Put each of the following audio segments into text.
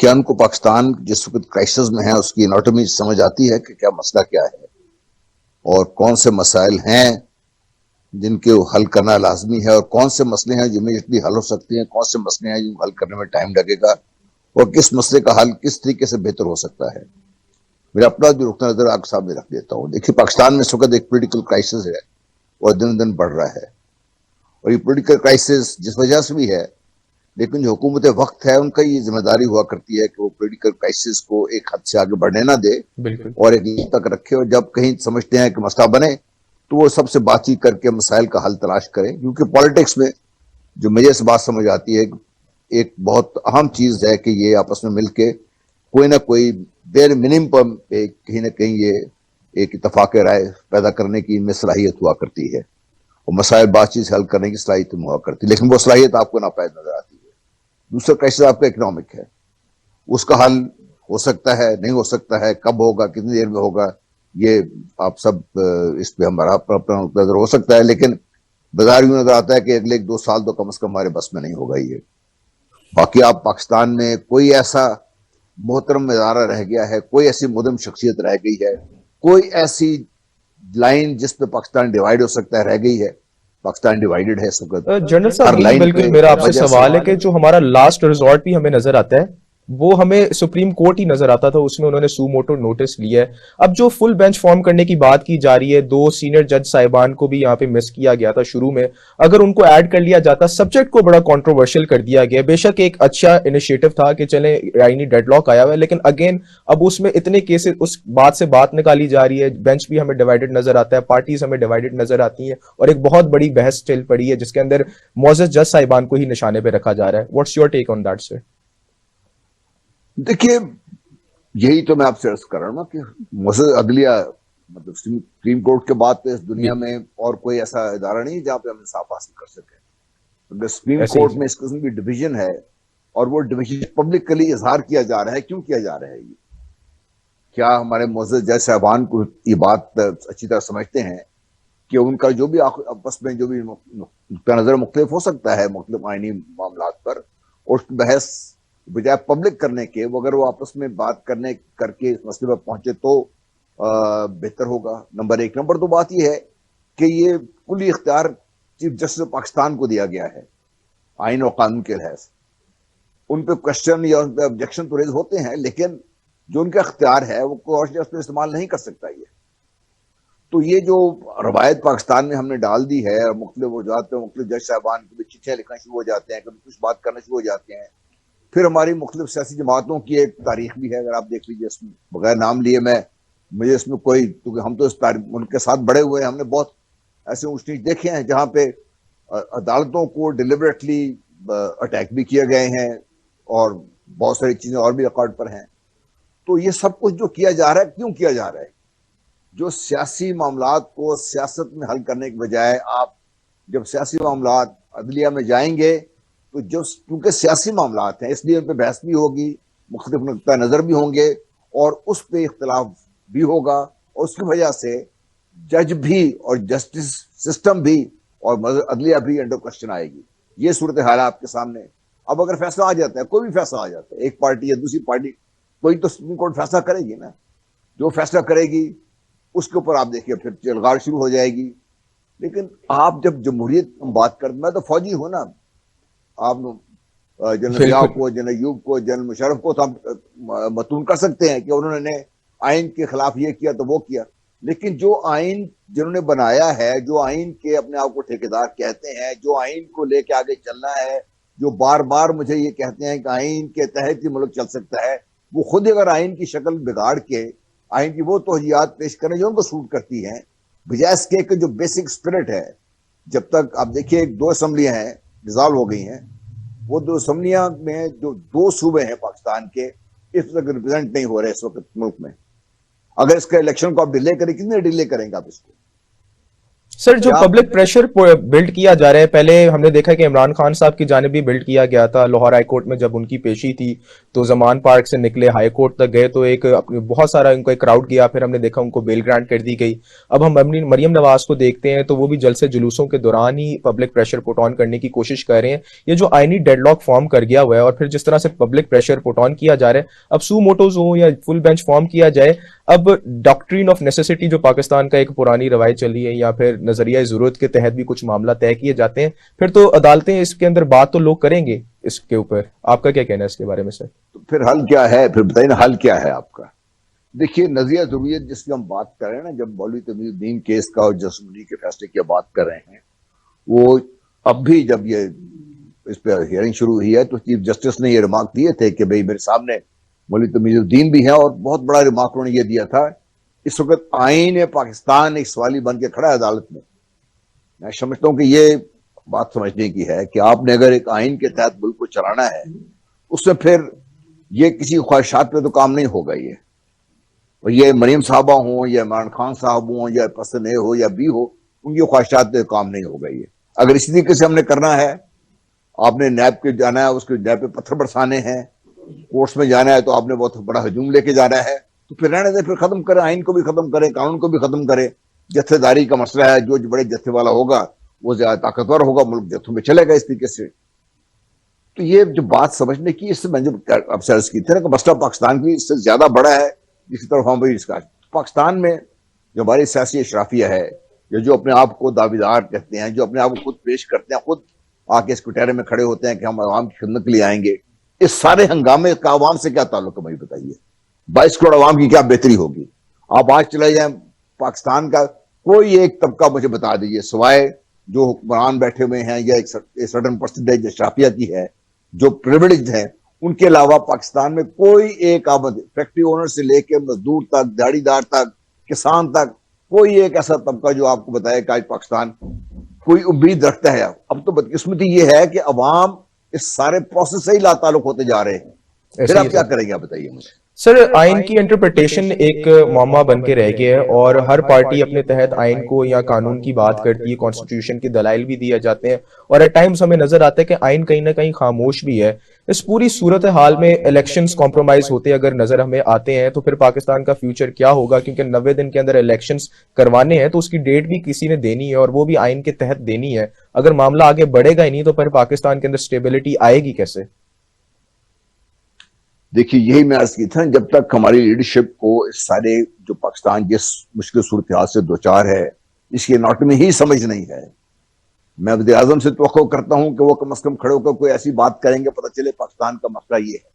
کیا ان کو پاکستان جس وقت کرائسس میں ہے اس کی اناٹمی سمجھ آتی ہے کہ کیا مسئلہ کیا ہے اور کون سے مسائل ہیں جن کے حل کرنا لازمی ہے، اور کون سے مسئلے ہیں جو امیڈیٹلی حل ہو سکتے ہیں، کون سے مسئلے ہیں جن کو حل کرنے میں ٹائم لگے گا، اور کس مسئلے کا حل کس طریقے سے بہتر ہو سکتا ہے۔ میرا اپنا جو نقطہ نظر آپ کے سامنے رکھ دیتا ہوں۔ دیکھیے، پاکستان میں اس وقت ایک پولیٹیکل کرائسس ہے اور دن دن بڑھ رہا ہے، اور یہ پولیٹیکل کرائسس جس وجہ سے بھی ہے، لیکن جو حکومت وقت ہے ان کا یہ ذمہ داری ہوا کرتی ہے کہ وہ پولیٹیکل کرائسس کو ایک حد سے آگے بڑھنے نہ دے بالکل اور ایک لیول تک رکھے، اور جب کہیں سمجھتے ہیں کہ مسئلہ بنے تو وہ سب سے بات چیت کر کے مسائل کا حل تلاش کریں، کیونکہ پالیٹکس میں جو مجھے اس بات سمجھ آتی ہے ایک بہت اہم چیز ہے کہ یہ آپس میں مل کے کوئی نہ کوئی بیر منیمم پہ کہیں نہ کہیں یہ ایک اتفاق رائے پیدا کرنے کی ان میں صلاحیت ہوا کرتی ہے، اور مسائل بات چیت سے حل کرنے کی صلاحیت ہوا کرتی ہے، لیکن وہ صلاحیت آپ کو ناپید نظر آتی ہے۔ دوسرا کرائسس آپ کا اکنامک ہے، اس کا حل ہو سکتا ہے، نہیں ہو سکتا ہے، کب ہوگا، کتنی دیر میں ہوگا، یہ آپ سب اس پہ ہمارا اپنا نظر ہو سکتا ہے، لیکن بظاہر یوں نظر آتا ہے کہ اگلے 2 سال تو کم از کم ہمارے بس میں نہیں ہوگا یہ۔ باقی آپ پاکستان میں کوئی ایسا محترم ادارہ رہ گیا ہے، کوئی ایسی مدم شخصیت رہ گئی ہے، کوئی ایسی لائن جس پہ پاکستان ڈیوائیڈ ہو سکتا ہے رہ گئی ہے؟ پاکستان ڈیوائیڈڈ ہے اس وقت، جنرل صاحب، ہر یہی لائن بالکل پہ میرا آپ سے وجہ سے۔ سوال ہے کہ جو ہمارا لاسٹ ریزورٹ بھی ہمیں نظر آتا ہے وہ ہمیں سپریم کورٹ ہی نظر آتا تھا، اس میں انہوں نے سو موٹو نوٹس لیا ہے۔ اب جو فل بینچ فارم کرنے کی بات کی جا رہی ہے، 2 سینئر جج صاحبان کو بھی یہاں پہ مس کیا گیا تھا شروع میں، اگر ان کو ایڈ کر لیا جاتا، سبجیکٹ کو بڑا کنٹروورشل کر دیا گیا۔ بے شک ایک اچھا انیشیٹو تھا کہ چلیں آئینی ڈیڈ لاک آیا ہوا ہے، لیکن اگین اب اس میں اتنے کیسز، اس بات سے بات نکالی جا رہی ہے، بینچ بھی ہمیں ڈیوائیڈڈ نظر آتا ہے، پارٹیز ہمیں ڈیوائیڈڈ نظر آتی ہیں، اور ایک بہت بڑی بحث چل پڑی ہے جس کے اندر معزز جج صاحبان کو ہی نشانے پہ رکھا جا رہا ہے۔ What's your take on that sir? دیکھیے، یہی تو میں آپ سے عرض کر رہا ہوں نا کہ مسئلہ عدلیہ مطلب سپریم کورٹ کے بعد تو اس دنیا میں اور کوئی ایسا ادارہ نہیں جہاں پہ ہم انصاف حاصل کر سکیں۔ اگر سپریم ایسے ہی کورٹ میں اس قسم کی ڈویژن ہے اور وہ ڈویژن پبلکلی اظہار کیا جا رہا ہے، کیوں کیا جا رہا ہے یہ؟ کیا ہمارے معزز جج صاحبان کو یہ بات اچھی طرح سمجھتے ہیں کہ ان کا جو بھی آپس میں جو بھی نقطہ نظر مختلف ہو سکتا ہے مختلف آئینی معاملات پر، اور اس کی بحث بجائے پبلک کرنے کے اگر وہ آپس میں بات کر کے اس مسئلے پر پہنچے تو بہتر ہوگا؟ نمبر 1۔ نمبر 2 بات یہ ہے کہ یہ کلی اختیار چیف جسٹس پاکستان کو دیا گیا ہے آئین اور قانون کے لحاظ سے۔ ان پہ کوشچن یا ان پہ آبجیکشن تو ریز ہوتے ہیں، لیکن جو ان کا اختیار ہے وہ کوئی اور جس پہ استعمال نہیں کر سکتا یہ۔ تو یہ جو روایت پاکستان میں ہم نے ڈال دی ہے، مختلف وجوہات پہ مختلف جج صاحبان کبھی چٹھیاں لکھنا شروع ہو جاتے ہیں، کبھی کچھ بات کرنا شروع ہو جاتے ہیں، پھر ہماری مختلف سیاسی جماعتوں کی ایک تاریخ بھی ہے، اگر آپ دیکھ لیجیے، اس میں بغیر نام لیے مجھے اس میں کوئی، کیونکہ ہم تو اس ان کے ساتھ بڑے ہوئے ہیں، ہم نے بہت ایسے اونچ نیچ دیکھے ہیں جہاں پہ عدالتوں کو ڈیلیبریٹلی اٹیک بھی کیے گئے ہیں، اور بہت ساری چیزیں اور بھی ریکارڈ پر ہیں۔ تو یہ سب کچھ جو کیا جا رہا ہے، کیوں کیا جا رہا ہے؟ جو سیاسی معاملات کو سیاست میں حل کرنے کے بجائے آپ جب سیاسی معاملات عدلیہ میں جائیں گے تو کیونکہ سیاسی معاملات ہیں اس لیے ان پہ بحث بھی ہوگی، مختلف نقطہ نظر بھی ہوں گے، اور اس پہ اختلاف بھی ہوگا، اور اس کی وجہ سے جج بھی اور جسٹس سسٹم بھی اور عدلیہ بھی انڈر کوشچن آئے گی۔ یہ صورتحال ہے آپ کے سامنے۔ اب اگر فیصلہ آ جاتا ہے، کوئی بھی فیصلہ آ جاتا ہے، ایک پارٹی یا دوسری پارٹی، کوئی تو سپریم کورٹ فیصلہ کرے گی نا، جو فیصلہ کرے گی اس کے اوپر آپ دیکھیے پھر چلغار شروع ہو جائے گی۔ لیکن آپ جب جمہوریت بات کرتے، میں تو فوجی ہوں نا، آپ جنرل ضیاء کو، جنرل ایوب کو، جنرل مشرف کو تو ہم متون کر سکتے ہیں کہ انہوں نے آئین کے خلاف یہ کیا تو وہ کیا، لیکن جو آئین جنہوں نے بنایا ہے، جو آئین کے اپنے آپ کو ٹھیکیدار کہتے ہیں، جو آئین کو لے کے آگے چلنا ہے، جو بار بار مجھے یہ کہتے ہیں کہ آئین کے تحت ہی ملک چل سکتا ہے، وہ خود اگر آئین کی شکل بگاڑ کے آئین کی وہ توجیہات پیش کریں جو ان کو سوٹ کرتی ہیں، بجائے اس کے جو بیسک اسپرٹ ہے، جب تک آپ دیکھیے 2 اسمبلیاں ہیں ڈیزالو ہو گئی ہیں، وہ 2 اسمبلیاں میں جو 2 صوبے ہیں پاکستان کے اس وقت ریپرزینٹ نہیں ہو رہے اس وقت ملک میں۔ اگر اس کا الیکشن کو آپ ڈیلے کریں، کتنے ڈیلے کریں گے آپ اس کو؟ سر جو پبلک پریشر بلڈ کیا جا رہا ہے، پہلے ہم نے دیکھا کہ عمران خان صاحب کی جانب بھی بلڈ کیا گیا تھا لاہور ہائی کورٹ میں، جب ان کی پیشی تھی تو زمان پارک سے نکلے ہائی کورٹ تک گئے تو ایک بہت سارا ان کو ایک کراؤڈ کیا، پھر ہم نے دیکھا ان کو بیل گرانٹ کر دی گئی. اب ہم مریم نواز کو دیکھتے ہیں تو وہ بھی جلسے جلوسوں کے دوران ہی پبلک پریشر پٹ آن کرنے کی کوشش کر رہے ہیں. یہ جو آئینی ڈیڈ لاک فارم کر گیا ہوا ہے اور پھر جس طرح سے پبلک پریشر پٹ آن کیا جا رہا ہے، اب سو موٹوز ہوں یا فل بینچ فارم کیا جائے، اب ڈاکٹرین آف نیسیسٹی جو پاکستان کا ایک پرانی روایت چلی ہے، یا پھر نظریہ ضرورت کے تحت بھی کچھ معاملہ طے کیے جاتے ہیں، پھر تو عدالتیں اس کے اندر بات تو لوگ کریں گے اس کے اوپر. آپ کا کیا کہنا ہے اس کے بارے میں سر؟ تو پھر حل کیا ہے؟ پھر بتائیے نا حل کیا ہے آپ کا. دیکھیے نظریہ ضروریت جس کی ہم بات کر رہے ہیں نا، جب مولوی تمیز الدین کیس کا اور جسٹس منی کے فیصلے کی بات کر رہے ہیں، وہ اب بھی جب یہ اس پہ ہیئرنگ شروع ہوئی ہے تو چیف جسٹس نے یہ ریمارک دیے تھے کہ بھئی میرے سامنے مولوی تمیز الدین بھی ہیں، اور بہت بڑا ریمارک انہوں نے یہ دیا تھا، اس وقت آئین پاکستان ایک سوالی بن کے کھڑا ہے عدالت میں. میں سمجھتا ہوں کہ یہ بات سمجھنے کی ہے کہ آپ نے اگر ایک آئین کے تحت ملک کو چلانا ہے، اس سے پھر یہ کسی خواہشات پہ تو کام نہیں ہوگا. یہ مریم صاحبہ ہوں یا عمران خان صاحب ہوں یا پسند اے ہو یا بی ہو، ان کی خواہشات پہ کام نہیں ہوگا. یہ اگر اسی طریقے سے ہم نے کرنا ہے، آپ نے نیب کے جانا ہے، اس کے نیب پہ پتھر برسانے ہیں، کورٹس میں جانا ہے تو آپ نے بہت بڑا ہجوم لے کے جانا ہے، تو پھر رہنے دیں، پھر ختم کریں، آئین کو بھی ختم کریں، قانون کو بھی ختم کریں. جتھے داری کا مسئلہ ہے، جو بڑے جتھے والا ہوگا وہ زیادہ طاقتور ہوگا، ملک جتھوں میں چلے گا اس طریقے سے. تو یہ جو بات سمجھنے کی، اس سے میں جو اب سے عرض کی تھی نا کہ مسئلہ پاکستان کی اس سے زیادہ بڑا ہے جس کی طرف ہم بھی اس کا پاکستان میں جو ہماری سیاسی اشرافیہ ہے، جو اپنے آپ کو دعویدار کہتے ہیں، جو اپنے آپ کو خود پیش کرتے ہیں، خود آ کے اس کٹہرے میں کھڑے ہوتے ہیں کہ ہم عوام کی خدمت کے لیے آئیں گے، اس سارے ہنگامے کا عوام سے کیا تعلق ہے؟ مجھے بتائیے. 22 کروڑ عوام کی کیا بہتری ہوگی؟ آپ آج چلے جائیں پاکستان کا کوئی ایک طبقہ مجھے بتا دیجیے، سوائے جو حکمران بیٹھے ہوئے ہیں یا ایک سرٹن پرسنٹیج اشرافیہ کی ہے جو پریویلیجڈ ہیں، ان کے علاوہ پاکستان میں کوئی ایک آمد، فیکٹری اونر سے لے کے مزدور تک، دیہڑی دار تک، کسان تک، کوئی ایک ایسا طبقہ جو آپ کو بتائے کہ آج پاکستان کوئی امید رکھتا ہے. اب تو بدقسمتی یہ ہے کہ عوام اس سارے پروسیس سے ہی لا تعلق ہوتے جا رہے ہیں. پھر آپ کیا کریں گے؟ آپ بتائیے مجھے. سر آئین کی انٹرپریٹیشن ایک معمہ بن کے رہ گیا ہے، اور ہر پارٹی اپنے تحت آئین کو یا قانون کی بات کرتی ہے، کانسٹیٹیوشن کے دلائل بھی دیے جاتے ہیں، اور ایٹ ٹائمز ہمیں نظر آتا ہے کہ آئین کہیں نہ کہیں خاموش بھی ہے. اس پوری صورتحال میں الیکشنز کمپرومائز ہوتے اگر نظر ہمیں آتے ہیں تو پھر پاکستان کا فیوچر کیا ہوگا؟ کیونکہ 90 دن کے اندر الیکشنز کروانے ہیں تو اس کی ڈیٹ بھی کسی نے دینی ہے، اور وہ بھی آئین کے تحت دینی ہے. اگر معاملہ آگے بڑھے گا ہی نہیں تو پھر پاکستان کے اندر سٹیبلٹی آئے گی کیسے؟ دیکھیے یہی میں عرض کی تھا، جب تک ہماری لیڈرشپ کو اس سارے جو پاکستان جس مشکل صورتحال سے دوچار ہے اس کی اناٹمی ہی سمجھ نہیں ہے، میں وزیر اعظم سے توقع کرتا ہوں کہ وہ کم از کم کھڑے ہو کر کوئی ایسی بات کریں گے، پتہ چلے پاکستان کا مسئلہ یہ ہے.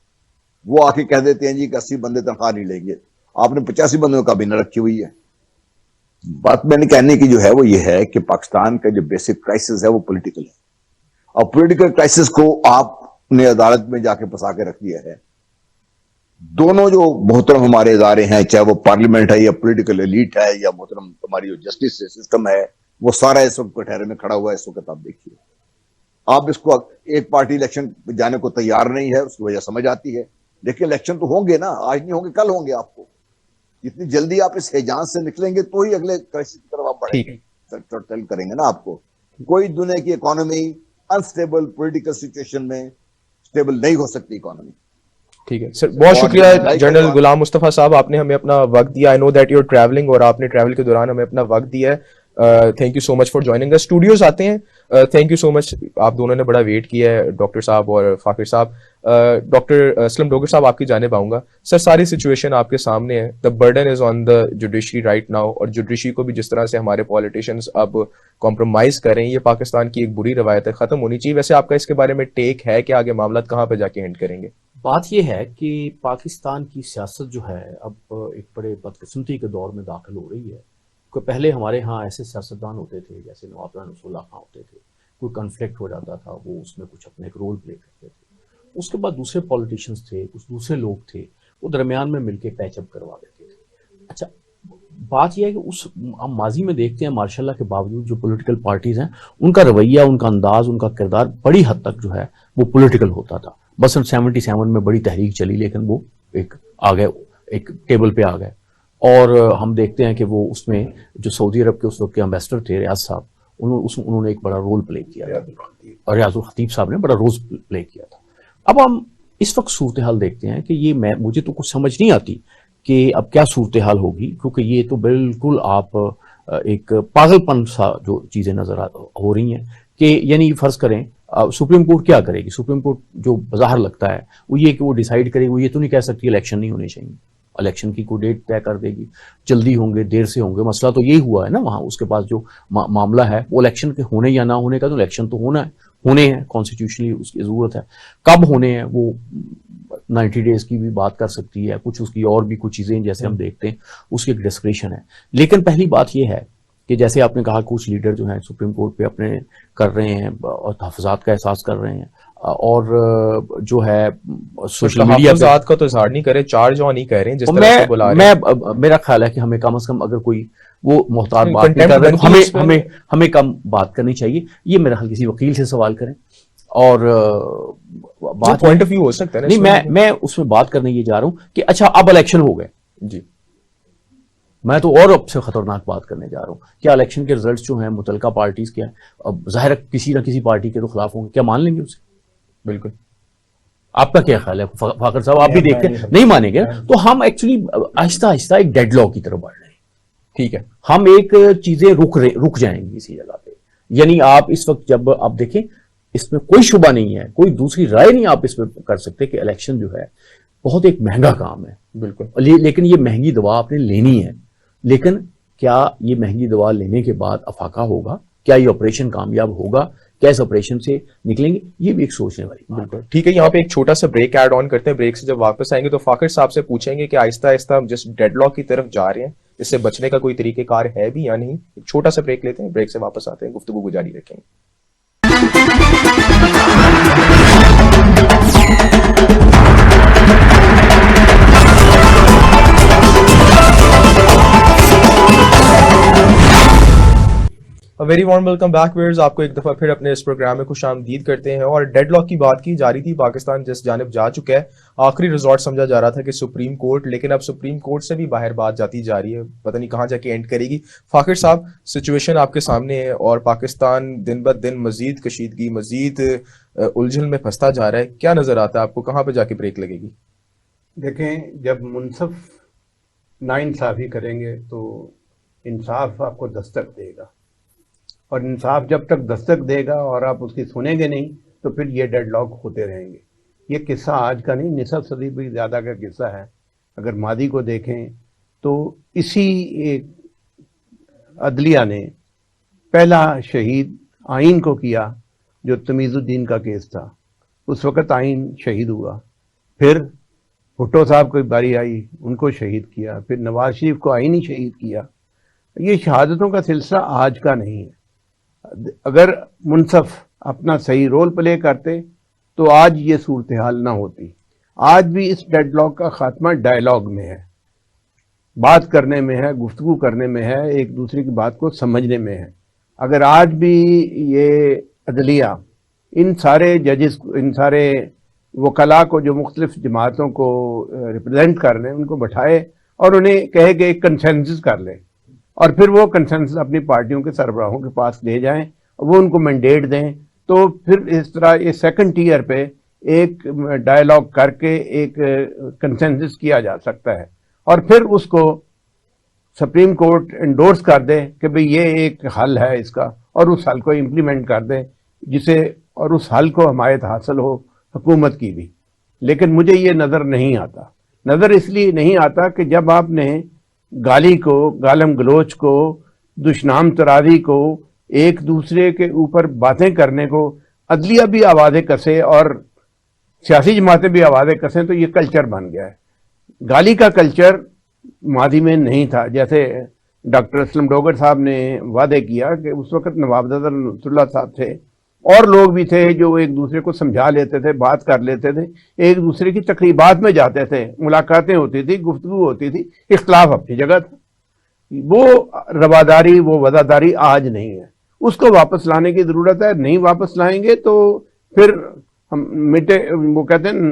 وہ آ کے کہہ دیتے ہیں جی کہ 80 بندے تنخواہ نہیں لیں گے، آپ نے 85 بندوں کا بھی نہ رکھی ہوئی ہے. بات میں نے کہنے کی جو ہے وہ یہ ہے کہ پاکستان کا جو بیسک کرائسس ہے وہ پولیٹیکل ہے، اور پولیٹیکل کرائسس کو آپ نے عدالت میں جا کے پھنسا کے رکھ دیا ہے. دونوں جو محترم ہمارے ادارے ہیں، چاہے وہ پارلیمنٹ ہے یا پولیٹیکل ایلیٹ ہے یا محترم ہماری جو جسٹس سسٹم ہے، وہ سارا اس وقت کٹہرے میں کھڑا ہوا ہے. اس وقت آپ دیکھیے، آپ اس کو ایک پارٹی الیکشن جانے کو تیار نہیں ہے، اس کی وجہ سمجھ آتی ہے، لیکن الیکشن تو ہوں گے نا، آج نہیں ہوں گے کل ہوں گے. آپ کو جتنی جلدی آپ اس حیجان سے نکلیں گے تو ہی اگلے کرائسس کی طرف آپ بڑھیں گے، کریں گے نا. آپ کو کوئی دنیا کی اکانومی انسٹیبل پولیٹیکل سچویشن میں سٹیبل نہیں ہو سکتی اکانومی. ٹھیک ہے سر، بہت شکریہ جنرل غلام مصطفیٰ صاحب، آپ نے ہمیں اپنا وقت دیا. I know that you are travelling, اور آپ نے ٹریول کے دوران ہمیں اپنا وقت دیا ہے. Thank you so much for joining اس. اسٹوڈیوز آتے ہیں. تھینک یو سو مچ، آپ دونوں نے بڑا ویٹ کیا ہے، ڈاکٹر صاحب اور فاقر صاحب. ڈاکٹر اسلم ڈوگر صاحب آپ کی جانب آؤں گا. سر ساری سچویشن آپ کے سامنے ہے، دا burden is on the judiciary right now, اور جوڈیشری کو بھی جس طرح سے ہمارے پالیٹیشینز اب کمپرومائز کر رہے ہیں، یہ پاکستان کی ایک بری روایت ہے، ختم ہونی چاہیے. ویسے آپ کا اس کے بارے میں ٹیک ہے کہ آگے معاملات کہاں پہ جا کے ہینڈ کریں گے؟ بات یہ ہے کہ پاکستان کی سیاست جو ہے اب ایک بڑے بدقسمتی کے دور میں داخل ہو رہی ہے. کہ پہلے ہمارے ہاں ایسے سیاستدان ہوتے تھے جیسے نواب رانا رسول اللہ خان ہوتے تھے، کوئی کنفلکٹ ہو جاتا تھا وہ اس میں کچھ اپنے ایک رول پلے کرتے تھے. اس کے بعد دوسرے پولیٹیشنز تھے، کچھ دوسرے لوگ تھے، وہ درمیان میں مل کے پیچ اپ کروا دیتے تھے. اچھا بات یہ ہے کہ اس ہم ماضی میں دیکھتے ہیں ماشاء اللہ کے باوجود جو پولیٹیکل پارٹیز ہیں ان کا رویہ، ان کا انداز، ان کا کردار بڑی حد تک جو ہے وہ پولیٹیکل ہوتا تھا. بس 77 میں بڑی تحریک چلی لیکن وہ ایک آ گئے، ایک ٹیبل پہ آ گئے. اور ہم دیکھتے ہیں کہ وہ اس میں جو سعودی عرب کے اس وقت کے امبیسڈر تھے ریاض صاحب، انہوں نے ایک بڑا رول پلے کیا تھا، اور ریاض الخطیب صاحب نے بڑا رول پلے کیا تھا. اب ہم اس وقت صورتحال دیکھتے ہیں کہ یہ مجھے تو کچھ سمجھ نہیں آتی کہ اب کیا صورتحال ہوگی، کیونکہ یہ تو بالکل آپ ایک پاگل پن سا جو چیزیں نظر ہو رہی ہیں کہ یعنی فرض کریں سپریم کورٹ کیا کرے گی. سپریم کورٹ جو بظاہر لگتا ہے وہ یہ کہ وہ ڈیسائیڈ کرے گی، وہ یہ تو نہیں کہہ سکتی الیکشن نہیں ہونے چاہیے، الیکشن کی کوئی ڈیٹ طے کر دے گی، جلدی ہوں گے دیر سے ہوں گے. مسئلہ تو یہی ہوا ہے نا وہاں، اس کے پاس جو معاملہ ہے وہ الیکشن کے ہونے یا نہ ہونے کا، تو الیکشن تو ہونے ہیں، کانسٹیٹیوشنلی اس کی ضرورت ہے. کب ہونے ہیں وہ 90 ڈیز کی بھی بات کر سکتی ہے، کچھ اس کی اور بھی کچھ چیزیں جیسے ہم دیکھتے ہیں اس کی ایک ڈسکریشن ہے. لیکن پہلی بات یہ ہے کہ جیسے آپ نے کہا کچھ لیڈر جو ہیں سپریم کورٹ پہ اپنے کر رہے ہیں اور تحفظات کا احساس کر رہے ہیں، اور جو ہے سوشل میڈیا پہ تحفظات کا تو اظہار نہیں کرے، چارج آن نہیں کہہ رہے ہیں جس طرح سے بلا رہے ہیں. میرا خیال ہے کہ ہمیں کم از کم اگر کوئی وہ محتاط بات نہیں کر رہے، ہمیں کم بات کرنی چاہیے. یہ میرا خیال کسی وکیل سے سوال کریں. اور بات پوائنٹ آف ویو ہو سکتا ہے نہیں، میں اس میں بات کرنے یہ جا رہا ہوں کہ اچھا اب الیکشن ہو گئے جی، میں تو اور اب سے خطرناک بات کرنے جا رہا ہوں. کیا الیکشن کے ریزلٹس جو ہیں متعلقہ پارٹیز کے ہیں، اب ظاہر ہے کسی نہ کسی پارٹی کے تو خلاف ہوں گے، کیا مان لیں گے اسے؟ بالکل. آپ کا کیا خیال ہے فاخر صاحب؟ آپ بھی دیکھتے ہیں نہیں مانیں گے. تو ہم ایکچولی آہستہ آہستہ ایک ڈیڈ لاک کی طرف بڑھ رہے ہیں. ٹھیک ہے، ہم ایک چیزیں رک جائیں گی اسی جگہ پہ. یعنی آپ اس وقت جب آپ دیکھیں اس میں کوئی شبہ نہیں ہے، کوئی دوسری رائے نہیں آپ اس پہ کر سکتے کہ الیکشن جو ہے بہت ایک مہنگا کام ہے. بالکل. لیکن یہ مہنگی دوا آپ نے لینی ہے. لیکن کیا یہ مہنگی دوا لینے کے بعد افاقہ ہوگا؟ کیا یہ آپریشن کامیاب ہوگا؟ کیا اس آپریشن سے نکلیں گے؟ یہ بھی ایک سوچنے والی بات. بالکل ٹھیک ہے. یہاں پہ ایک چھوٹا سا بریک ایڈ آن کرتے ہیں. بریک سے جب واپس آئیں گے تو فاخر صاحب سے پوچھیں گے کہ آہستہ آہستہ ہم جس ڈیڈ لاک کی طرف جا رہے ہیں اس سے بچنے کا کوئی طریقہ کار ہے بھی یا نہیں. ایک چھوٹا سا بریک لیتے ہیں، بریک سے واپس آتے ہیں، گفتگو کو جاری رکھیں گے. Very warm welcome back viewers. آپ کو ایک دفعہ پھر اپنے اس پروگرام میں خوش آمدید کرتے ہیں. اور ڈیڈ لاک کی بات کی جا رہی تھی، پاکستان جس جانب جا چکا ہے، آخری ریزورٹ سمجھا جا رہا تھا کہ سپریم کورٹ، لیکن اب سپریم کورٹ سے بھی باہر بات جاتی جا رہی ہے، پتہ نہیں کہاں جا کے اینڈ کرے گی. فاخر صاحب، سچویشن آپ کے سامنے ہے اور پاکستان دن بہ دن مزید کشیدگی، مزید الجھن میں پھنستا جا رہا ہے. کیا نظر آتا ہے آپ کو، کہاں پہ جا کے بریک لگے گی؟ دیکھیں، جب منصف ناانصافی کریں گے تو انصاف آپ کو دستک دے گا، اور انصاف جب تک دستک دے گا اور آپ اس کی سنیں گے نہیں تو پھر یہ ڈیڈ لاک ہوتے رہیں گے. یہ قصہ آج کا نہیں، نصف صدی بھی زیادہ کا قصہ ہے. اگر ماضی کو دیکھیں تو اسی ایک عدلیہ نے پہلا شہید آئین کو کیا جو تمیز الدین کا کیس تھا. اس وقت آئین شہید ہوا. پھر بھٹو صاحب کو باری آئی، ان کو شہید کیا. پھر نواز شریف کو آئین ہی شہید کیا. یہ شہادتوں کا سلسلہ آج کا نہیں ہے. اگر منصف اپنا صحیح رول پلے کرتے تو آج یہ صورتحال نہ ہوتی. آج بھی اس ڈیڈ لاک کا خاتمہ ڈائلاگ میں ہے، بات کرنے میں ہے، گفتگو کرنے میں ہے، ایک دوسرے کی بات کو سمجھنے میں ہے. اگر آج بھی یہ عدلیہ ان سارے ججز، ان سارے وکلاء کو جو مختلف جماعتوں کو ریپرزینٹ کر رہے ہیں، ان کو بٹھائے اور انہیں کہے کہ ایک کنسنسس کر لیں، اور پھر وہ کنسنسس اپنی پارٹیوں کے سربراہوں کے پاس لے جائیں، وہ ان کو مینڈیٹ دیں، تو پھر اس طرح یہ سیکنڈ ٹیئر پہ ایک ڈائلاگ کر کے ایک کنسنسس کیا جا سکتا ہے، اور پھر اس کو سپریم کورٹ انڈورس کر دے کہ بھئی یہ ایک حل ہے اس کا، اور اس حل کو امپلیمنٹ کر دیں جسے، اور اس حل کو حمایت حاصل ہو حکومت کی بھی. لیکن مجھے یہ نظر نہیں آتا. نظر اس لیے نہیں آتا کہ جب آپ نے گالی کو، گالم گلوچ کو، دشنام ترازی کو، ایک دوسرے کے اوپر باتیں کرنے کو عدلیہ بھی آوازیں کسے اور سیاسی جماعتیں بھی آوازیں کسیں، تو یہ کلچر بن گیا ہے. گالی کا کلچر ماضی میں نہیں تھا. جیسے ڈاکٹر اسلم ڈوگر صاحب نے وعدے کیا کہ اس وقت نواب زادہ نصر اللہ صاحب تھے اور لوگ بھی تھے جو ایک دوسرے کو سمجھا لیتے تھے، بات کر لیتے تھے، ایک دوسرے کی تقریبات میں جاتے تھے، ملاقاتیں ہوتی تھی، گفتگو ہوتی تھی، اختلاف اپنی جگہ تھا. وہ رواداری، وہ وفاداری آج نہیں ہے. اس کو واپس لانے کی ضرورت ہے. نہیں واپس لائیں گے تو پھر ہم مٹے، وہ کہتے ہیں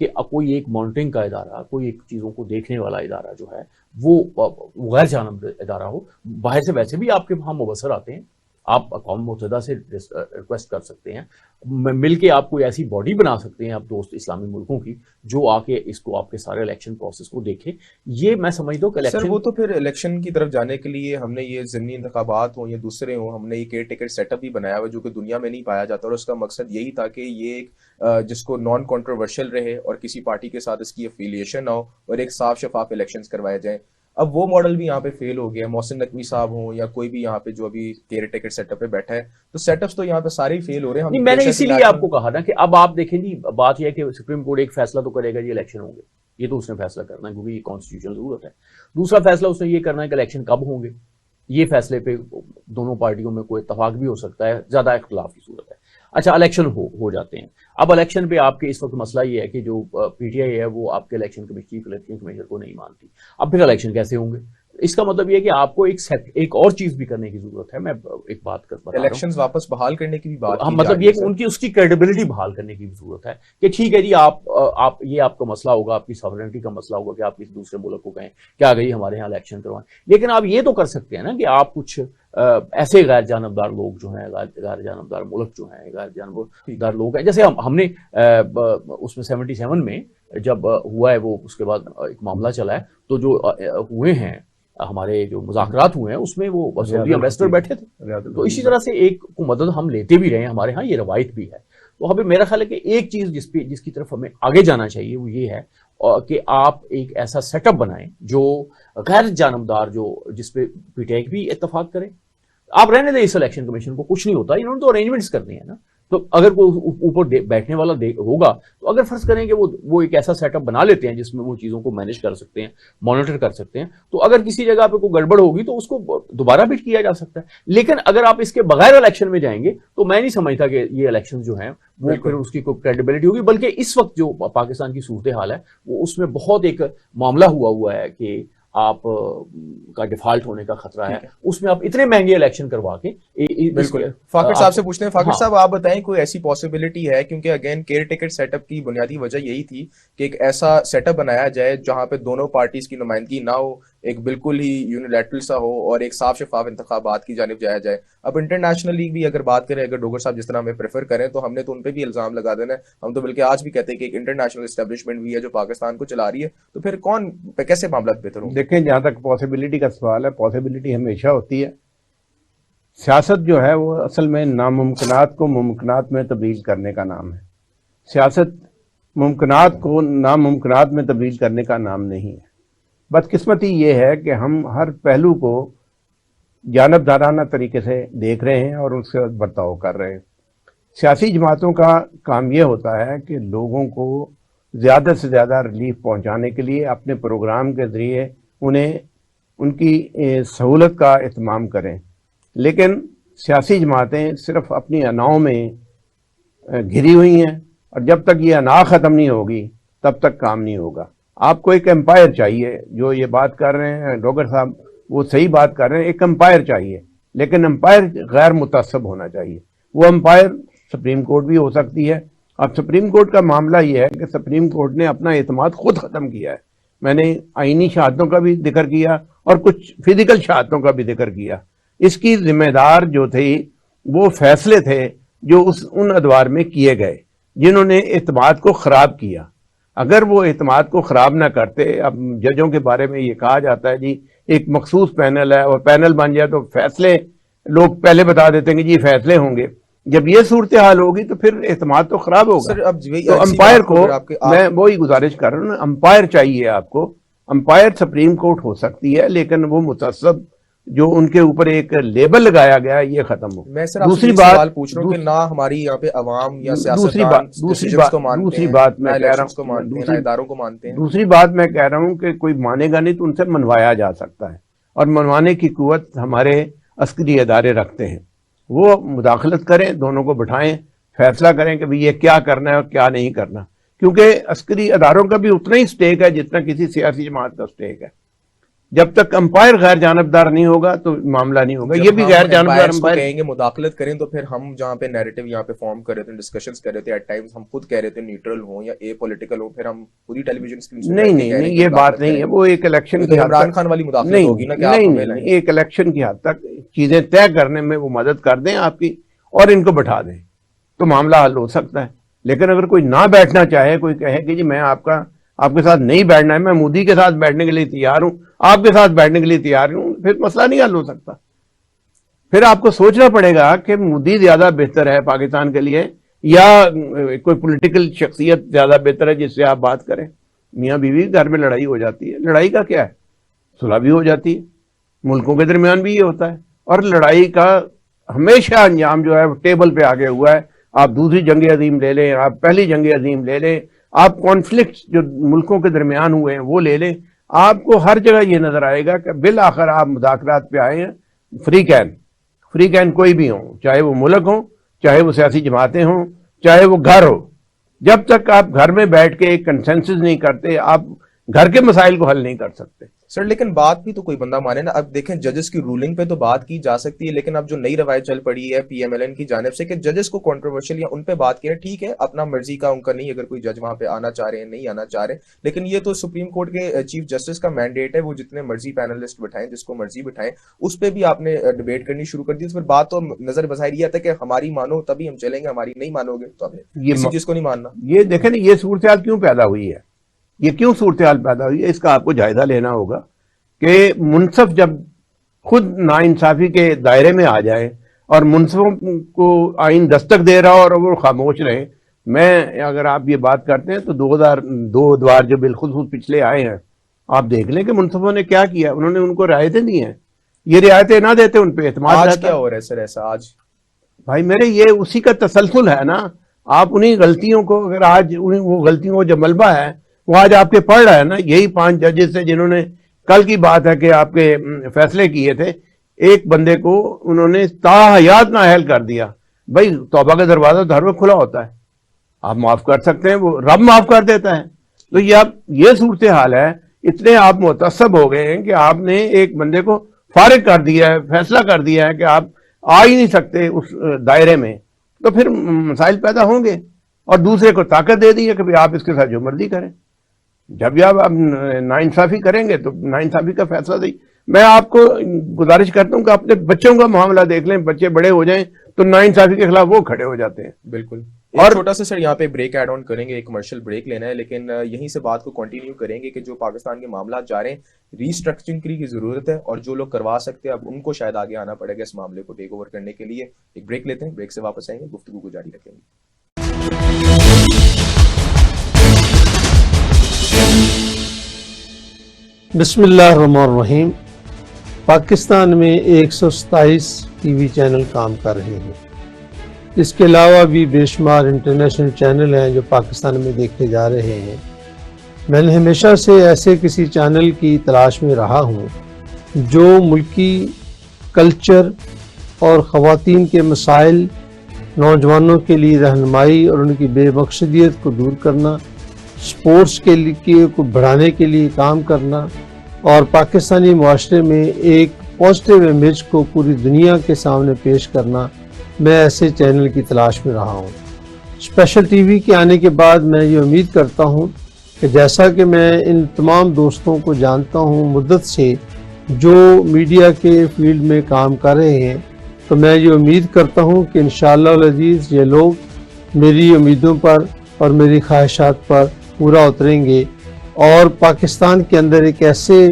کہ کوئی ایک مانیٹرنگ کا ادارہ، کوئی ایک چیزوں کو دیکھنے والا ادارہ جو ہے وہ غیر جانب ادارہ ہو. باہر سے ویسے بھی آپ کے وہاں مبصر آتے ہیں، آپ اقوام متحدہ سے ریکویسٹ کر سکتے ہیں، مل کے آپ کوئی ایسی باڈی بنا سکتے ہیں آپ دوست اسلامی ملکوں کی، جو آ کے اس کو آپ کے سارے الیکشن پروسیس کو دیکھے. یہ میں سمجھتا ہوں کہ سر وہ تو پھر الیکشن کی طرف جانے کے لیے ہم نے یہ ضمنی انتخابات ہوں یا دوسرے ہوں، ہم نے یہ کیئر ٹیکر سیٹ اپ بھی بنایا ہوا جو کہ دنیا میں نہیں پایا جاتا، اور اس کا مقصد یہی تھا کہ یہ ایک جس کو نان کنٹروورشل رہے اور کسی پارٹی کے ساتھ اس کی افیلیشن نہ ہو اور ایک صاف شفاف الیکشنز کروائے جائیں. اب وہ ماڈل بھی یہاں پہ فیل ہو گیا. محسن نقوی صاحب ہوں یا کوئی بھی یہاں پہ جو ابھی کیئر ٹیکر سیٹ اپ پہ بیٹھا ہے، تو سیٹ اپس تو یہاں پہ سارے ہی فیل ہو رہے ہیں. میں نے اسی لیے آپ کو کہا نا کہ اب آپ دیکھیں جی، بات یہ ہے کہ سپریم کورٹ ایک فیصلہ تو کرے گا جی الیکشن ہوں گے، یہ تو اس نے فیصلہ کرنا ہے کیونکہ یہ کانسٹیٹیوشنل ضرورت ہے. دوسرا فیصلہ اس نے یہ کرنا ہے کہ الیکشن کب ہوں گے. یہ فیصلے پہ دونوں پارٹیوں میں کوئی اتفاق بھی ہو سکتا ہے، زیادہ اختلاف کی صورت ہے. اچھا الیکشن ہو جاتے ہیں. اب الیکشن پہ آپ کے اس وقت مسئلہ یہ ہے کہ جو پی ٹی آئی ہے وہ آپ کے الیکشن چیف الیکشن کمیشنر کو نہیں مانتی. اب پھر الیکشن کیسے ہوں گے؟ اس کا مطلب یہ ہے کہ آپ کو ایک اور چیز بھی کرنے کی ضرورت ہے. میں ایک بات بتا رہا ہوں، الیکشنز واپس بحال کرنے کی بھی بات کی مطلب یہ کہ اس کی کریڈیبلٹی بحال کرنے کی بھی ضرورت ہے کہ ٹھیک ہے جی آپ کا مسئلہ ہوگا، آپ کی ساورنٹی کا مسئلہ ہوگا کہ آپ کسی دوسرے ملک کو کہیں کہ آ گئی ہمارے یہاں الیکشن کروائیں، لیکن آپ یہ تو کر سکتے ہیں نا کہ آپ کچھ ایسے غیر جانبدار لوگ جو ہیں، غیر جانبدار ملک جو ہیں، غیر جانبدار لوگ ہیں، جیسے ہم نے اس میں 77 میں جب ہوا ہے وہ، اس کے بعد ایک معاملہ چلا ہے، تو جو ہوئے ہیں ہمارے جو مذاکرات ہوئے ہیں اس میں وہ سعودی امبیسڈر بیٹھے تھے. تو اسی طرح سے ایک کو مدد ہم لیتے بھی رہے ہیں، ہمارے ہاں یہ روایت بھی ہے. تو ہمیں میرا خیال ہے کہ ایک چیز جس کی طرف ہمیں آگے جانا چاہیے وہ یہ ہے کہ آپ ایک ایسا سیٹ اپ بنائیں جو غیر جانبدار، جس پہ پی ٹی آئی بھی اتفاق کرے. آپ رہنے دیں اس الیکشن کمیشن کو، کچھ نہیں ہوتا، انہوں نے تو ارینجمنٹس کرنے ہیں نا. تو اگر کوئی اوپر بیٹھنے والا ہوگا تو اگر فرض کریں کہ وہ ایک ایسا سیٹ اپ بنا لیتے ہیں جس میں وہ چیزوں کو مینیج کر سکتے ہیں، مانیٹر کر سکتے ہیں، تو اگر کسی جگہ پہ کوئی گڑبڑ ہوگی تو اس کو دوبارہ بھی کیا جا سکتا ہے. لیکن اگر آپ اس کے بغیر الیکشن میں جائیں گے تو میں نہیں سمجھتا کہ یہ الیکشن جو ہیں وہ پھر اس کی کوئی کریڈیبلٹی ہوگی. بلکہ اس وقت جو پاکستان کی صورتحال ہے وہ اس میں بہت ایک معاملہ ہوا ہے کہ آپ کا ڈیفالٹ ہونے کا خطرہ ہے. اس میں آپ اتنے مہنگے الیکشن کروا کے. بالکل فاقر صاحب سے پوچھتے ہیں. فاقر صاحب آپ بتائیں کوئی ایسی پاسبلٹی ہے، کیونکہ again caretaker set up کی بنیادی وجہ یہی تھی کہ ایک ایسا سیٹ اپ بنایا جائے جہاں پہ دونوں پارٹیز کی نمائندگی نہ ہو، ایک بالکل ہی یونیلیٹرل سا ہو اور ایک صاف شفاف انتخابات کی جانب جایا جائے. اب انٹرنیشنلی بھی اگر بات کریں، اگر ڈوگر صاحب جس طرح ہمیں پریفر کریں تو ہم نے تو ان پہ بھی الزام لگا دینا ہے. ہم تو بلکہ آج بھی کہتے ہیں کہ ایک انٹرنیشنل اسٹیبلشمنٹ بھی ہے جو پاکستان کو چلا رہی ہے، تو پھر کون کیسے معاملات بہتر ہوں؟ دیکھیں، جہاں تک پاسبلٹی کا سوال ہے، پاسبلٹی ہمیشہ ہوتی ہے. سیاست جو ہے وہ اصل میں ناممکنات کو ممکنات میں تبدیل کرنے کا نام ہے. سیاست ممکنات کو ناممکنات میں تبدیل کرنے کا نام نہیں ہے. بدقسمتی یہ ہے کہ ہم ہر پہلو کو جانبدارانہ طریقے سے دیکھ رہے ہیں اور اس سے برتاؤ کر رہے ہیں. سیاسی جماعتوں کا کام یہ ہوتا ہے کہ لوگوں کو زیادہ سے زیادہ ریلیف پہنچانے کے لیے اپنے پروگرام کے ذریعے انہیں ان کی سہولت کا اہتمام کریں. لیکن سیاسی جماعتیں صرف اپنی اناؤں میں گھری ہوئی ہیں، اور جب تک یہ انا ختم نہیں ہوگی تب تک کام نہیں ہوگا. آپ کو ایک امپائر چاہیے. جو یہ بات کر رہے ہیں ڈوگر صاحب وہ صحیح بات کر رہے ہیں، ایک امپائر چاہیے، لیکن امپائر غیر متعصب ہونا چاہیے. وہ امپائر سپریم کورٹ بھی ہو سکتی ہے. اب سپریم کورٹ کا معاملہ یہ ہے کہ سپریم کورٹ نے اپنا اعتماد خود ختم کیا ہے. میں نے آئینی شہادتوں کا بھی ذکر کیا اور کچھ فزیکل شہادتوں کا بھی ذکر کیا. اس کی ذمہ دار جو تھی وہ فیصلے تھے جو ان ادوار میں کیے گئے جنہوں نے اعتماد کو خراب کیا. اگر وہ اعتماد کو خراب نہ کرتے، اب ججوں کے بارے میں یہ کہا جاتا ہے جی ایک مخصوص پینل ہے اور پینل بن جائے تو فیصلے لوگ پہلے بتا دیتے ہیں کہ جی فیصلے ہوں گے. جب یہ صورتحال ہوگی تو پھر اعتماد تو خراب ہوگا. تو امپائر کو میں وہی گزارش کر رہا ہوں، امپائر چاہیے آپ کو. امپائر سپریم کورٹ ہو سکتی ہے لیکن وہ متعصب جو ان کے اوپر ایک لیبل لگایا گیا ہے یہ ختم ہو. میں سر دوسری بات پوچھ رہا ہوں کہ نہ ہماری یہاں پہ عوام یا سیاستدان دوسری بات میں کہہ رہا ہوں کہ کوئی مانے گا نہیں تو ان سے منوایا جا سکتا ہے، اور منوانے کی قوت ہمارے عسکری ادارے رکھتے ہیں. وہ مداخلت کریں، دونوں کو بٹھائیں، فیصلہ کریں کہ یہ کیا کرنا ہے اور کیا نہیں کرنا. کیونکہ عسکری اداروں کا بھی اتنا ہی سٹیک ہے جتنا کسی سیاسی جماعت کا سٹیک ہے. جب تک امپائر غیر جانبدار نہیں ہوگا تو معاملہ نہیں ہوگا. یہ بھی غیر جانبدار امپائر کہیں گے مداخلت کریں تو پھر ہم جہاں پہ نیریٹو یہاں پہ فارم کر رہے تھے, ڈسکشنز کر رہے تھے, ایٹ ٹائمز ہم خود کہہ رہے تھے نیوٹرل ہوں یا اے پولیٹیکل ہوں, پھر ہم پوری ٹیلی ویژن اسکرین نہیں یہ بات نہیں ہے. وہ ایک الیکشن کی عمران خان والی مداخلت ہوگی نا کہ آپ ہمیں لائیں. ایک الیکشن کی حد تک چیزیں طے کرنے میں وہ مدد کر دیں آپ کی اور ان کو بٹھا دیں تو معاملہ حل ہو سکتا ہے. لیکن اگر کوئی نہ بیٹھنا چاہے, کوئی کہے کہ جی میں آپ کے ساتھ نہیں بیٹھنا ہے, میں مودی کے ساتھ بیٹھنے کے لیے تیار ہوں, آپ کے ساتھ بیٹھنے کے لیے تیار ہوں, پھر مسئلہ نہیں حل ہو سکتا. پھر آپ کو سوچنا پڑے گا کہ مودی زیادہ بہتر ہے پاکستان کے لیے یا کوئی پولیٹیکل شخصیت زیادہ بہتر ہے جس سے آپ بات کریں. میاں بیوی گھر میں لڑائی ہو جاتی ہے, لڑائی کا کیا ہے, صلح بھی ہو جاتی ہے, ملکوں کے درمیان بھی یہ ہوتا ہے. اور لڑائی کا ہمیشہ انجام جو ہے وہ ٹیبل پہ آگے ہوا ہے. آپ دوسری جنگ عظیم لے لیں, آپ پہلی جنگ عظیم لے لیں, آپ کانفلکٹ جو ملکوں کے درمیان ہوئے ہیں وہ لے لیں, آپ کو ہر جگہ یہ نظر آئے گا کہ بالآخر آپ مذاکرات پہ آئے ہیں. فری کین کوئی بھی ہوں, چاہے وہ ملک ہوں, چاہے وہ سیاسی جماعتیں ہوں, چاہے وہ گھر ہو. جب تک آپ گھر میں بیٹھ کے ایک کنسنسس نہیں کرتے, آپ گھر کے مسائل کو حل نہیں کر سکتے. سر لیکن بات بھی تو کوئی بندہ مانے نا. اب دیکھیں ججز کی رولنگ پہ تو بات کی جا سکتی ہے, لیکن اب جو نئی روایت چل پڑی ہے پی ایم ایل این کی جانب سے کہ ججز کو کنٹروورشل یا ان پہ بات کریں, ٹھیک ہے اپنا مرضی کا ان کا نہیں, اگر کوئی جج وہاں پہ آنا چاہ رہے ہیں نہیں آنا چاہ رہے, لیکن یہ تو سپریم کورٹ کے چیف جسٹس کا مینڈیٹ ہے, وہ جتنے مرضی پینلسٹ بٹھائیں, جس کو مرضی بٹھائیں, اس پہ بھی آپ نے ڈبیٹ کرنی شروع کر دی. پھر بات تو نظر بظاہر یہ آتا ہے کہ ہماری مانو تبھی ہم چلیں گے, ہماری نہیں مانو گے تو ہمیں کسی چیز کو نہیں ماننا. یہ دیکھیں نا, یہ صورتحال کیوں پیدا ہوئی ہے, یہ کیوں صورتحال پیدا ہوئی ہے, اس کا آپ کو جائزہ لینا ہوگا کہ منصف جب خود ناانصافی کے دائرے میں آ جائے اور منصفوں کو آئین دستک دے رہا ہو اور وہ خاموش رہے. میں اگر آپ یہ بات کرتے ہیں تو 2002 ادوار جو بالخصوص پچھلے آئے ہیں, آپ دیکھ لیں کہ منصفوں نے کیا کیا. انہوں نے ان کو رعایتیں دی ہیں, یہ رعایتیں نہ دیتے ان پہ اعتماد آج رہتا. کیا ہو رہا ہے سر ایسا آج؟ بھائی میرے یہ اسی کا تسلسل ہے نا. آپ انہی غلطیوں کو, اگر آج وہ غلطیوں کو جو ملبہ ہے وہ آج آپ کے پڑھ رہا ہے نا, یہی 5 ججز سے جنہوں نے, کل کی بات ہے کہ آپ کے فیصلے کیے تھے, ایک بندے کو انہوں نے تاحیات نااہل کر دیا. بھائی توبہ کا دروازہ تو ہر وقت کھلا ہوتا ہے, آپ معاف کر سکتے ہیں, وہ رب معاف کر دیتا ہے. تو یہ صورتحال ہے. اتنے آپ متعصب ہو گئے ہیں کہ آپ نے ایک بندے کو فارغ کر دیا ہے, فیصلہ کر دیا ہے کہ آپ آ ہی نہیں سکتے اس دائرے میں. تو پھر مسائل پیدا ہوں گے, اور دوسرے کو طاقت دے دی ہے کہ آپ اس کے ساتھ جو مرضی کریں. جب آپ ناانصافی کریں گے تو ناانصافی کا فیصلہ دیں. میں آپ کو گزارش کرتا ہوں کہ اپنے بچوں کا معاملہ دیکھ لیں, بچے بڑے ہو جائیں تو ناانصافی کے خلاف وہ کھڑے ہو جاتے ہیں. بالکل. اور چھوٹا سا سر یہاں پہ بریک ایڈ آن کریں گے, ایک کمرشل بریک لینا ہے, لیکن یہیں سے بات کو کنٹینیو کریں گے کہ جو پاکستان کے معاملات جا رہے ہیں, ری اسٹرکچرنگ کی ضرورت ہے, اور جو لوگ کروا سکتے ہیں اب ان کو شاید آگے آنا پڑے گا اس معاملے کو ٹیک اوور کرنے کے لیے. ایک بریک لیتے ہیں, بریک سے واپس آئیں گے, گفتگو کو جاری رکھیں گے. بسم اللہ الرحمن الرحیم. پاکستان میں 127 ٹی وی چینل کام کر رہے ہیں. اس کے علاوہ بھی بے شمار انٹرنیشنل چینل ہیں جو پاکستان میں دیکھے جا رہے ہیں. میں نے ہمیشہ سے ایسے کسی چینل کی تلاش میں رہا ہوں جو ملکی کلچر اور خواتین کے مسائل, نوجوانوں کے لیے رہنمائی اور ان کی بے مقصدیت کو دور کرنا, سپورٹس کے لیے کو بڑھانے کے لیے کام کرنا, اور پاکستانی معاشرے میں ایک پازیٹیو امیج کو پوری دنیا کے سامنے پیش کرنا. میں ایسے چینل کی تلاش میں رہا ہوں. اسپیشل ٹی وی کے آنے کے بعد میں یہ امید کرتا ہوں کہ جیسا کہ میں ان تمام دوستوں کو جانتا ہوں مدت سے جو میڈیا کے فیلڈ میں کام کر رہے ہیں, تو میں یہ امید کرتا ہوں کہ انشاءاللہ العزیز یہ لوگ میری امیدوں پر اور میری خواہشات پر پورا اتریں گے, اور پاکستان کے اندر ایک ایسے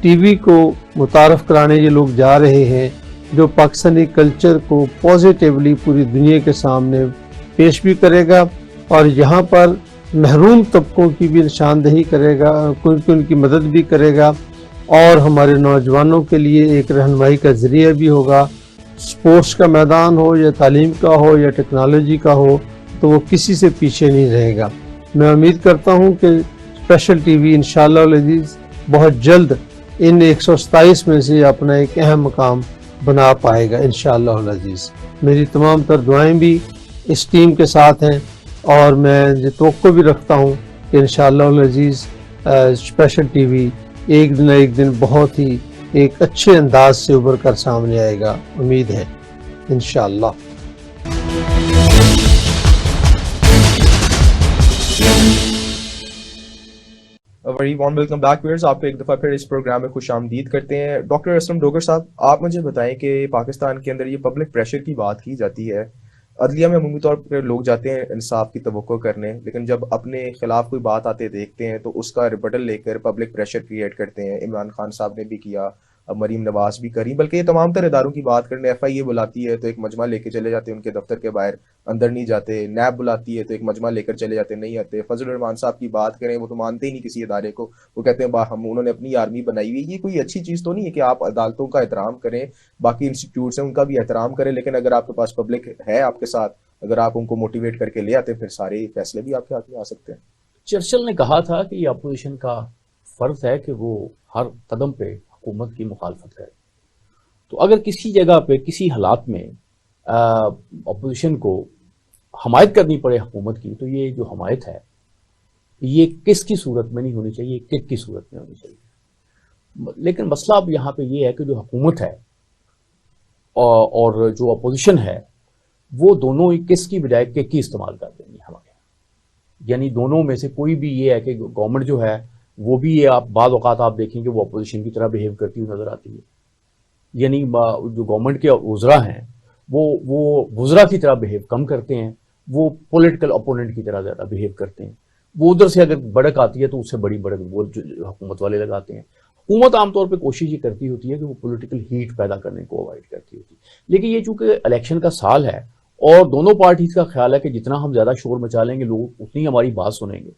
ٹی وی کو متعارف کرانے یہ لوگ جا رہے ہیں جو پاکستانی کلچر کو پازیٹیولی پوری دنیا کے سامنے پیش بھی کرے گا, اور یہاں پر محروم طبقوں کی بھی نشاندہی کرے گا, ان کی مدد بھی کرے گا, اور ہمارے نوجوانوں کے لیے ایک رہنمائی کا ذریعہ بھی ہوگا. سپورٹس کا میدان ہو یا تعلیم کا ہو یا ٹیکنالوجی کا ہو, تو وہ کسی سے پیچھے نہیں رہے گا. میں امید کرتا ہوں کہ اسپیشل ٹی وی انشاءاللہ العزیز بہت جلد ان 127 میں سے اپنا ایک اہم مقام بنا پائے گا انشاءاللہ العزیز. میری تمام تر دعائیں بھی اس ٹیم کے ساتھ ہیں, اور میں یہ توقع بھی رکھتا ہوں کہ انشاءاللہ العزیز اسپیشل ٹی وی ایک نہ ایک دن بہت ہی ایک اچھے انداز سے ابھر کر سامنے آئے گا، امید ہے انشاءاللہ۔ Very warm welcome back viewers, آپ کو ایک دفعہ پھر اس پروگرام میں خوش آمدید کرتے ہیں۔ ڈاکٹر اسلم ڈوگر صاحب، آپ مجھے بتائیں کہ پاکستان کے اندر یہ پبلک پریشر کی بات کی جاتی ہے، عدلیہ میں عمومی طور پر لوگ جاتے ہیں انصاف کی توقع کرنے، لیکن جب اپنے خلاف کوئی بات آتے دیکھتے ہیں تو اس کا ریبٹل لے کر پبلک پریشر کریٹ کرتے ہیں۔ عمران خان صاحب نے بھی کیا، اب مریم نواز بھی کری، بلکہ یہ تمام تر اداروں کی بات کرنے ایف آئی اے بلاتی ہے تو ایک مجمع لے کے چلے جاتے ہیں ان کے دفتر کے باہر، اندر نہیں جاتے۔ نیب بلاتی ہے تو ایک مجمع لے کر چلے جاتے، نہیں آتے۔ فضل الرحمان صاحب کی بات کریں، وہ تو مانتے ہی نہیں کسی ادارے کو، وہ کہتے ہیں ہم انہوں نے اپنی آرمی بنائی ہوئی ہے۔ یہ کوئی اچھی چیز تو نہیں ہے کہ آپ عدالتوں کا احترام کریں، باقی انسٹیٹیوٹس ہیں ان کا بھی احترام کریں، لیکن اگر آپ کے پاس پبلک ہے آپ کے ساتھ، اگر آپ ان کو موٹیویٹ کر کے لے آتے ہیں، پھر سارے فیصلے بھی آپ کے ہاتھ میں آ سکتے ہیں۔ چرچل نے کہا تھا کہ یہ اپوزیشن کا فرض ہے کہ وہ ہر قدم پہ حکومت کی مخالفت کرے۔ تو اگر کسی جگہ پہ کسی حالات میں اپوزیشن کو حمایت کرنی پڑے حکومت کی، تو یہ جو حمایت ہے یہ کس کی صورت میں نہیں ہونی چاہیے، کک کی صورت میں ہونی چاہیے۔ لیکن مسئلہ اب یہاں پہ یہ ہے کہ جو حکومت ہے اور جو اپوزیشن ہے وہ دونوں کس کی بجائے کک کی استعمال کر دیں گے ہمارے یہاں، یعنی دونوں میں سے کوئی بھی یہ ہے کہ گورنمنٹ جو ہے وہ بھی یہ آپ بعض اوقات آپ دیکھیں کہ وہ اپوزیشن کی طرح بیہیو کرتی ہوئی نظر آتی ہے، یعنی جو گورنمنٹ کے وزراء ہیں وہ وزراء کی طرح بیہیو کم کرتے ہیں، وہ پولیٹیکل اپوننٹ کی طرح زیادہ بیہیو کرتے ہیں۔ وہ ادھر سے اگر بڑک آتی ہے تو اس سے بڑی بڑک وہ حکومت والے لگاتے ہیں۔ حکومت عام طور پہ کوشش یہ کرتی ہوتی ہے کہ وہ پولیٹیکل ہیٹ پیدا کرنے کو اوائڈ کرتی ہوتی ہے، لیکن یہ چونکہ الیکشن کا سال ہے اور دونوں پارٹیز کا خیال ہے کہ جتنا ہم زیادہ شور مچا لیں گے لوگ اتنی ہماری بات سنیں گے،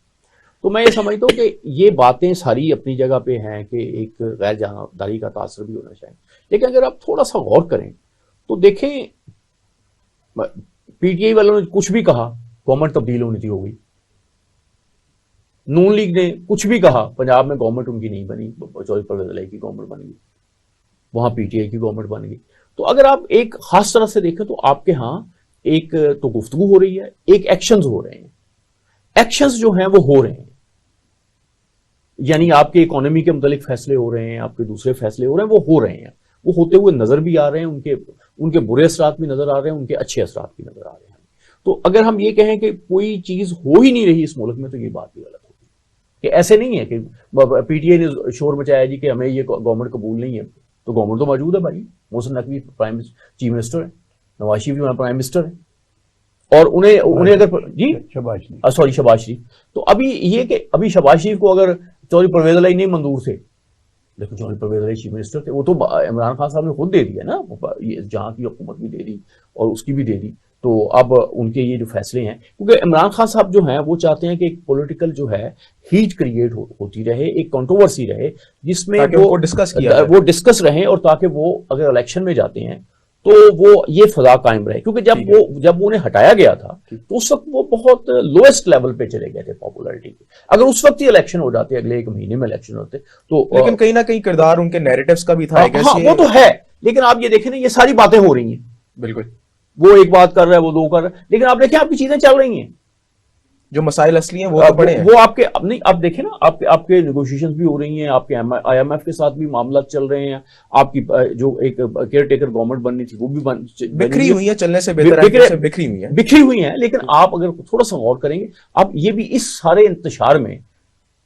تو میں یہ سمجھتا ہوں کہ یہ باتیں ساری اپنی جگہ پہ ہیں کہ ایک غیر جانبداری کا تاثر بھی ہونا چاہیے، لیکن اگر آپ تھوڑا سا غور کریں تو دیکھیں پی ٹی آئی والوں نے کچھ بھی کہا گورنمنٹ تبدیل ہونی تھی، ہو گئی۔ نون لیگ نے کچھ بھی کہا، پنجاب میں گورنمنٹ ان کی نہیں بنی، چودھری پرویز الہی کی گورنمنٹ بن گئی، وہاں پی ٹی آئی کی گورنمنٹ بن گئی۔ تو اگر آپ ایک خاص طرح سے دیکھیں تو آپ کے ہاں ایک تو گفتگو ہو رہی ہے، ایک ایکشنز ہو رہے ہیں، ایکشنز جو ہیں وہ ہو رہے ہیں، یعنی آپ کے اکانومی کے متعلق فیصلے ہو رہے ہیں، آپ کے دوسرے فیصلے ہو رہے ہیں، وہ ہو رہے ہیں، وہ ہوتے ہوئے نظر بھی آ رہے ہیں، ان کے برے اثرات بھی نظر آ رہے ہیں، ان کے اچھے اثرات بھی نظر آ رہے ہیں۔ تو اگر ہم یہ کہیں کہ کوئی چیز ہو ہی نہیں رہی اس ملک میں تو یہ بات بھی غلط ہوگی، کہ ایسے نہیں ہے کہ پی ٹی آئی نے شور مچایا جی کہ ہمیں یہ گورنمنٹ قبول نہیں ہے، تو گورنمنٹ تو موجود ہے بھائی، محسن نقوی چیف منسٹر ہے، نواز شریف بھی پرائم منسٹر ہے، اور انہیں اگر جی شہباز شریف، تو ابھی یہ کہ ابھی شہباز شریف کو اگر چودھری پرویز الہی نہیں منظور تھے، لیکن چودھری پرویز الہی چیف منسٹر تھے، وہ تو عمران خان صاحب نے خود دے دیا نا، جہاں کی حکومت بھی دے دی اور اس کی بھی دے دی، تو اب ان کے یہ جو فیصلے ہیں، کیونکہ عمران خان صاحب جو ہیں وہ چاہتے ہیں کہ ایک پولیٹیکل جو ہے ہیٹ کریٹ ہوتی رہے، ایک کنٹروورسی رہے جس میں وہ ڈسکس رہیں، اور تاکہ وہ اگر الیکشن میں جاتے ہیں تو وہ یہ فضا قائم رہے، کیونکہ جب انہیں ہٹایا گیا تھا تو اس وقت وہ بہت لوئسٹ لیول پہ چلے گئے تھے پاپولرٹی کے، اگر اس وقت ہی الیکشن ہو جاتے، اگلے ایک مہینے میں الیکشن ہوتے تو، لیکن کہیں نہ کہیں کردار ان کے نیریٹیوز کا بھی تھا، ہاں وہ تو ہے، لیکن آپ یہ دیکھیں نا یہ ساری باتیں ہو رہی ہیں، بالکل وہ ایک بات کر رہا ہے وہ دو کر رہا ہے، لیکن آپ دیکھیں آپ کی چیزیں چل رہی ہیں، جو مسائل اصلی ہیں وہ تو بڑے ہیں، وہ آپ کے نہیں، آپ دیکھیں نا آپ کے نیگوشیشنز بھی ہو رہی ہیں، آپ کے آئی ایم ایف کے ساتھ بھی معاملات چل رہے ہیں، آپ کی جو ایک کیئر ٹیکر گورنمنٹ بننی تھی وہ بھی بکھری ہوئی ہیں، چلنے سے بہتر ہے بکھری ہوئی ہیں، لیکن آپ اگر تھوڑا سا غور کریں گے، آپ یہ بھی اس سارے انتشار میں،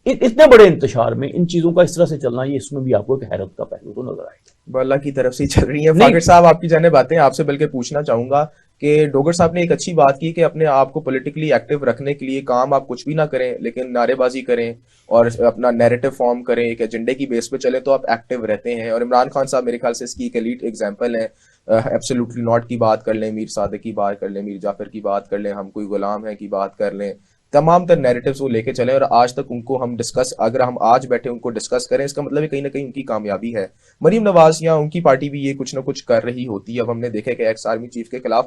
اتنے بڑے انتشار میں ان چیزوں کا اس طرح سے چلنا، یہ اس میں بھی آپ کو ایک حیرت کا پہلو تو نظر آئے گا۔ اللہ کی طرف سے چل رہی ہیں۔ فاقر صاحب آپ کی جانب آتے ہیں، آپ سے بلکہ پوچھنا چاہوں گا کہ ڈوگر صاحب نے ایک اچھی بات کی کہ اپنے آپ کو پولیٹیکلی ایکٹیو رکھنے کے لیے کام آپ کچھ بھی نہ کریں لیکن نعرے بازی کریں اور اپنا نیریٹو فارم کریں، ایک ایجنڈے کی بیس پہ چلیں تو آپ ایکٹیو رہتے ہیں، اور عمران خان صاحب میرے خیال سے اس کی ایک ایلیٹ ایگزامپل ہے۔ ایبسولوٹلی ناٹ کی بات کر لیں، میر صادق کی بات کر لیں، میر جعفر کی بات کر لیں، ہم کوئی غلام ہیں کی بات کر لیں، تمام تر نیریٹیوز وہ لے کے چلیں، اور آج تک ان کو ہم اگر ہم آج بیٹھے ان کو ڈسکس کریں، اس کا مطلب ہے کہیں نہ کہیں ان کی کامیابی ہے۔ مریم نواز یا ان کی پارٹی بھی یہ کچھ نہ کچھ کر رہی ہوتی ہے۔ اب ہم نے دیکھا کہ ایکس آرمی چیف کے خلاف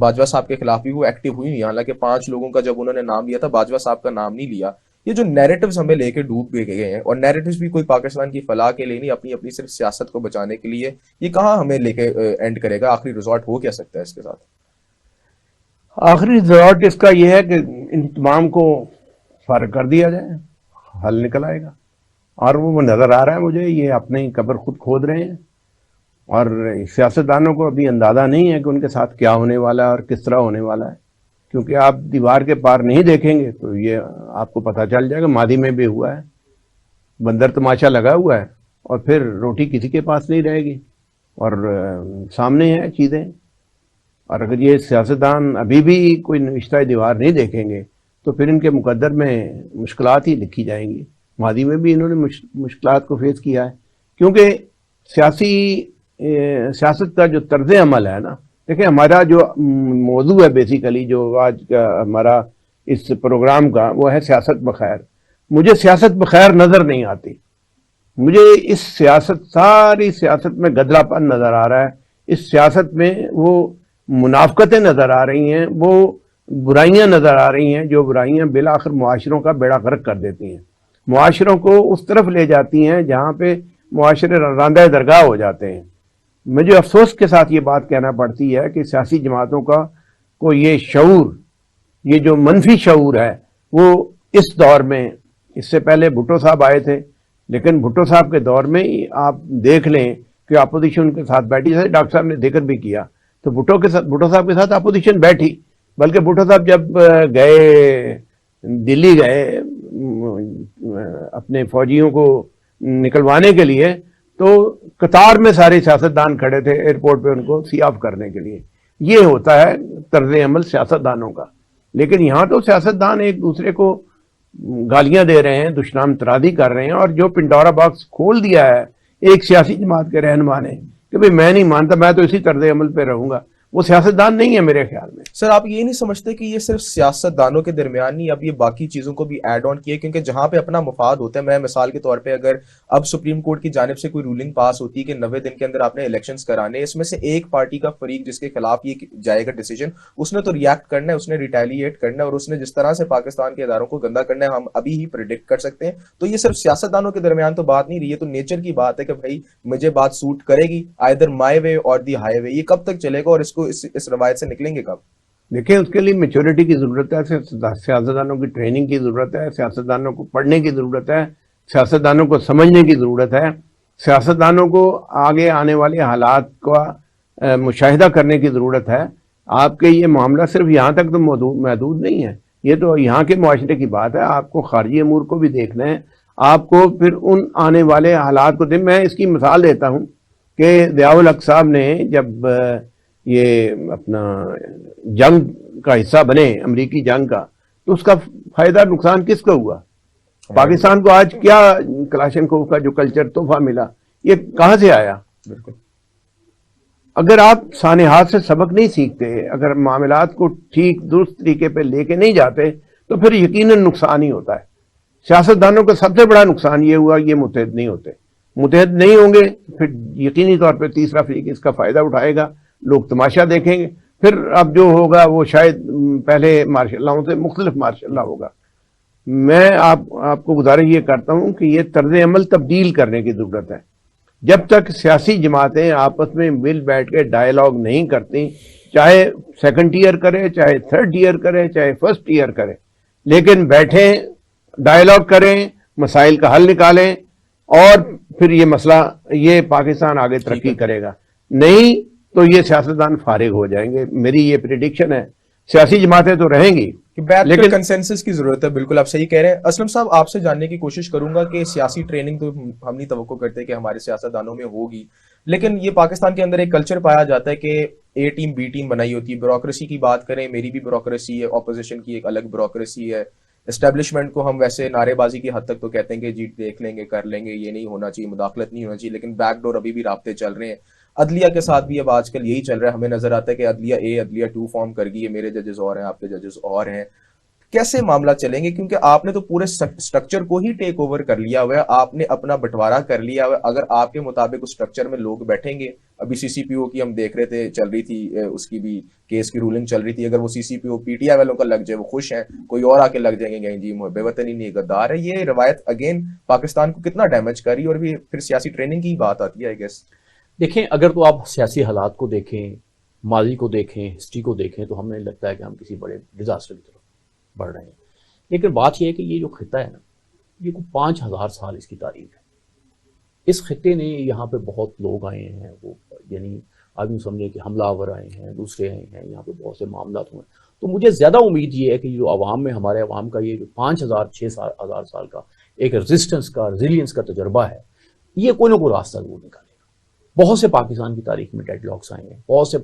باجوہ صاحب کے خلاف بھی وہ ایکٹیو ہوئی ہیں، حالانکہ 5 لوگوں کا جب انہوں نے نام لیا تھا باجوہ صاحب کا نام نہیں لیا۔ یہ جو نیریٹیوز ہمیں لے کے ڈوب گئے ہیں، اور نیریٹیوز بھی کوئی پاکستان کی فلاح کے لیے نہیں، اپنی صرف سیاست کو بچانے کے لیے، یہ کہاں ہمیں لے کے اینڈ کرے گا؟ آخری ریزورٹ ہو کیا سکتا ہے اس کے ساتھ؟ آخری ریزورٹ اس کا یہ ہے کہ ان تمام کو فارغ کر دیا جائے، حل نکل آئے گا۔ اور وہ نظر آ رہا ہے مجھے، یہ اپنی قبر خود کھود رہے ہیں، اور سیاستدانوں کو ابھی اندازہ نہیں ہے کہ ان کے ساتھ کیا ہونے والا ہے اور کس طرح ہونے والا ہے، کیونکہ آپ دیوار کے پار نہیں دیکھیں گے تو یہ آپ کو پتہ چل جائے گا. ماضی میں بھی ہوا ہے، بندر تماشا لگا ہوا ہے اور پھر روٹی کسی کے پاس نہیں رہے گی، اور سامنے ہیں چیزیں. اور اگر یہ سیاستدان ابھی بھی کوئی نوشتہ دیوار نہیں دیکھیں گے تو پھر ان کے مقدر میں مشکلات ہی لکھی جائیں گی. ماضی میں بھی انہوں نے مشکلات کو فیس کیا ہے، کیونکہ سیاست کا جو طرز عمل ہے نا، دیکھیں ہمارا جو موضوع ہے بیسیکلی جو آج کا ہمارا اس پروگرام کا، وہ ہے سیاست بخیر. مجھے سیاست بخیر نظر نہیں آتی. مجھے اس ساری سیاست میں گدلا پن نظر آ رہا ہے. اس سیاست میں وہ منافقتیں نظر آ رہی ہیں، وہ برائیاں نظر آ رہی ہیں، جو برائیاں بالآخر معاشروں کا بیڑا غرق کر دیتی ہیں، معاشروں کو اس طرف لے جاتی ہیں جہاں پہ معاشرے راندہ درگاہ ہو جاتے ہیں. مجھے افسوس کے ساتھ یہ بات کہنا پڑتی ہے کہ سیاسی جماعتوں کو یہ شعور، یہ جو منفی شعور ہے، وہ اس دور میں، اس سے پہلے بھٹو صاحب آئے تھے، لیکن بھٹو صاحب کے دور میں آپ دیکھ لیں کہ اپوزیشن کے ساتھ بیٹھی، جیسے ڈاکٹر صاحب نے ذکر بھی کیا، تو بھٹو صاحب کے ساتھ اپوزیشن بیٹھی. بلکہ بھٹو صاحب جب گئے دلی گئے اپنے فوجیوں کو نکلوانے کے لیے، تو قطار میں سارے سیاستدان کھڑے تھے ایئرپورٹ پہ ان کو سی آف کرنے کے لیے. یہ ہوتا ہے طرز عمل سیاستدانوں کا. لیکن یہاں تو سیاستدان ایک دوسرے کو گالیاں دے رہے ہیں، دشنام ترادی کر رہے ہیں، اور جو پنڈورا باکس کھول دیا ہے ایک سیاسی جماعت کے رہنما نے کہ بھئی میں نہیں مانتا، میں تو اسی طرز عمل پہ رہوں گا، وہ سیاستدان نہیں ہے میرے خیال میں. سر آپ یہ نہیں سمجھتے کہ یہ صرف سیاستدانوں کے درمیان نہیں، اب یہ باقی چیزوں کو بھی ایڈ آن کیے، کیونکہ جہاں پہ اپنا مفاد ہوتا ہے، میں مثال کے طور پہ اگر اب سپریم کورٹ کی جانب سے کوئی رولنگ پاس ہوتی ہے کہ 90 دن کے اندر آپ نے الیکشنز کرانے، اس میں سے ایک پارٹی کا فریق جس کے خلاف یہ جائے گا ڈیسیجن، اس نے تو ریئیکٹ کرنا ہے، اس نے ریٹیلیٹ کرنا ہے، اور اس نے جس طرح سے پاکستان کے اداروں کو گندا کرنا ہے ہم ابھی ہی پریڈکٹ کر سکتے ہیں. تو یہ صرف سیاستدانوں کے درمیان تو بات نہیں رہی ہے، تو نیچر کی بات ہے کہ بھائی مجھے بات سوٹ کرے گی، آئدر مائی وے اور دی ہائی وے. یہ کب تک چلے گا اور اس کو اس روایت سے نکلیں گے کب؟ دیکھیں اس کے لیے میچورٹی کی ضرورت ہے، سیاستدانوں کی ٹریننگ کی ضرورت ہے، سیاستدانوں کو پڑھنے کی ضرورت ہے، سیاستدانوں کو سمجھنے کی ضرورت ہے، سیاستدانوں کو آگے آنے والے حالات کا مشاہدہ کرنے کی ضرورت ہے. آپ کے یہ معاملہ صرف یہاں تک تو محدود نہیں ہے، یہ تو یہاں کے معاشرے کی بات ہے. آپ کو خارجی امور کو بھی دیکھنا ہے، آپ کو پھر ان آنے والے حالات کو میں اس کی مثال دیتا ہوں کہ ضیاء الحق صاحب نے جب یہ اپنا جنگ کا حصہ بنے، امریکی جنگ کا، تو اس کا فائدہ نقصان کس کو ہوا؟ پاکستان کو آج کیا کلاشنکوف کا جو کلچر تحفہ ملا، یہ کہاں سے آیا؟ بالکل. اگر آپ سانحات سے سبق نہیں سیکھتے، اگر معاملات کو ٹھیک درست طریقے پہ لے کے نہیں جاتے، تو پھر یقیناً نقصان ہی ہوتا ہے. سیاستدانوں کا سب سے بڑا نقصان یہ ہوا یہ متحد نہیں ہوتے. متحد نہیں ہوں گے پھر یقینی طور پہ تیسرا فریق اس کا فائدہ اٹھائے گا، لوگ تماشا دیکھیں گے، پھر اب جو ہوگا وہ شاید پہلے مارشل لاؤں سے مختلف مارشل لا ہوگا. میں آپ کو گزارش یہ کرتا ہوں کہ یہ طرز عمل تبدیل کرنے کی ضرورت ہے. جب تک سیاسی جماعتیں آپس میں مل بیٹھ کے ڈائیلاگ نہیں کرتی، چاہے سیکنڈ ایئر کرے، چاہے تھرڈ ایئر کرے، چاہے فرسٹ ایئر کرے، لیکن بیٹھیں، ڈائیلاگ کریں، مسائل کا حل نکالیں، اور پھر یہ مسئلہ، یہ پاکستان آگے ترقی کرے گا. نہیں تو یہ سیاستدان فارغ ہو جائیں گے. میری یہ پریڈکشن ہے. سیاسی جماعتیں تو رہیں گی لیکن کنسنسس کی ضرورت ہے. بالکل آپ صحیح کہہ رہے ہیں. اسلم صاحب آپ سے جاننے کی کوشش کروں گا کہ سیاسی ٹریننگ تو ہم نہیں توقع کرتے کہ ہمارے سیاستدانوں میں ہوگی، لیکن یہ پاکستان کے اندر ایک کلچر پایا جاتا ہے کہ اے ٹیم بی ٹیم بنائی ہوتی ہے. بیوروکریسی کی بات کریں، میری بھی بیوروکریسی ہے، اپوزیشن کی ایک الگ بیوروکریسی ہے. اسٹیبلشمنٹ کو ہم ویسے نعرے بازی کی حد تک تو کہتے ہیں کہ جی دیکھ لیں گے، کر لیں گے، یہ نہیں ہونا چاہیے، مداخلت نہیں ہونا چاہیے، لیکن بیک ڈور ابھی بھی رابطے چل رہے ہیں. عدلیہ کے ساتھ بھی اب آج کل یہی چل رہا ہے. ہمیں نظر آتا ہے کہ عدلیہ اے، عدلیہ 2 فارم کر گئی ہے. میرے ججز اور ہیں، آپ کے ججز اور ہیں. کیسے معاملہ چلیں گے؟ کیونکہ آپ نے تو پورے سٹرکچر کو ہی ٹیک اوور کر لیا ہوا ہے، آپ نے اپنا بٹوارا کر لیا ہوا ہے. اگر آپ کے مطابق اس سٹرکچر میں لوگ بیٹھیں گے، ابھی سی سی پی او کی ہم دیکھ رہے تھے، چل رہی تھی اس کی بھی کیس کی رولنگ چل رہی تھی. اگر وہ سی سی پی او پی ٹی آئی والوں کا لگ جائے وہ خوش ہیں، کوئی اور آ کے لگ جائیں گے جی محب وطنی نہیں غدار ہے. یہ روایت اگین پاکستان کو کتنا ڈیمیج کر رہی ہے، اور بھی پھر سیاسی ٹریننگ کی بات آتی ہے آئی گیس. دیکھیں اگر تو آپ سیاسی حالات کو دیکھیں، ماضی کو دیکھیں، ہسٹری کو دیکھیں، تو ہمیں لگتا ہے کہ ہم کسی بڑے ڈیزاسٹر کی طرف بڑھ رہے ہیں. لیکن بات یہ ہے کہ یہ جو خطہ ہے نا، یہ کوئی 5000 سال اس کی تاریخ ہے. اس خطے نے یہاں پہ بہت لوگ آئے ہیں, وہ یعنی آدمی سمجھے کہ حملہ آور آئے ہیں, دوسرے آئے ہیں, یہاں پہ بہت سے معاملات ہوئے ہیں. تو مجھے زیادہ امید یہ ہے کہ جو عوام میں, ہمارے عوام کا یہ جو 5000-6000 سال کا ایک ریزسٹنس کا, ریزیلینس کا تجربہ ہے, یہ کوئی نہ کوئی راستہ ضرور نکالے گا. بہت سے پاکستان کی تاریخ میں ڈیڈ لاکس آئے ہیں, بہت سے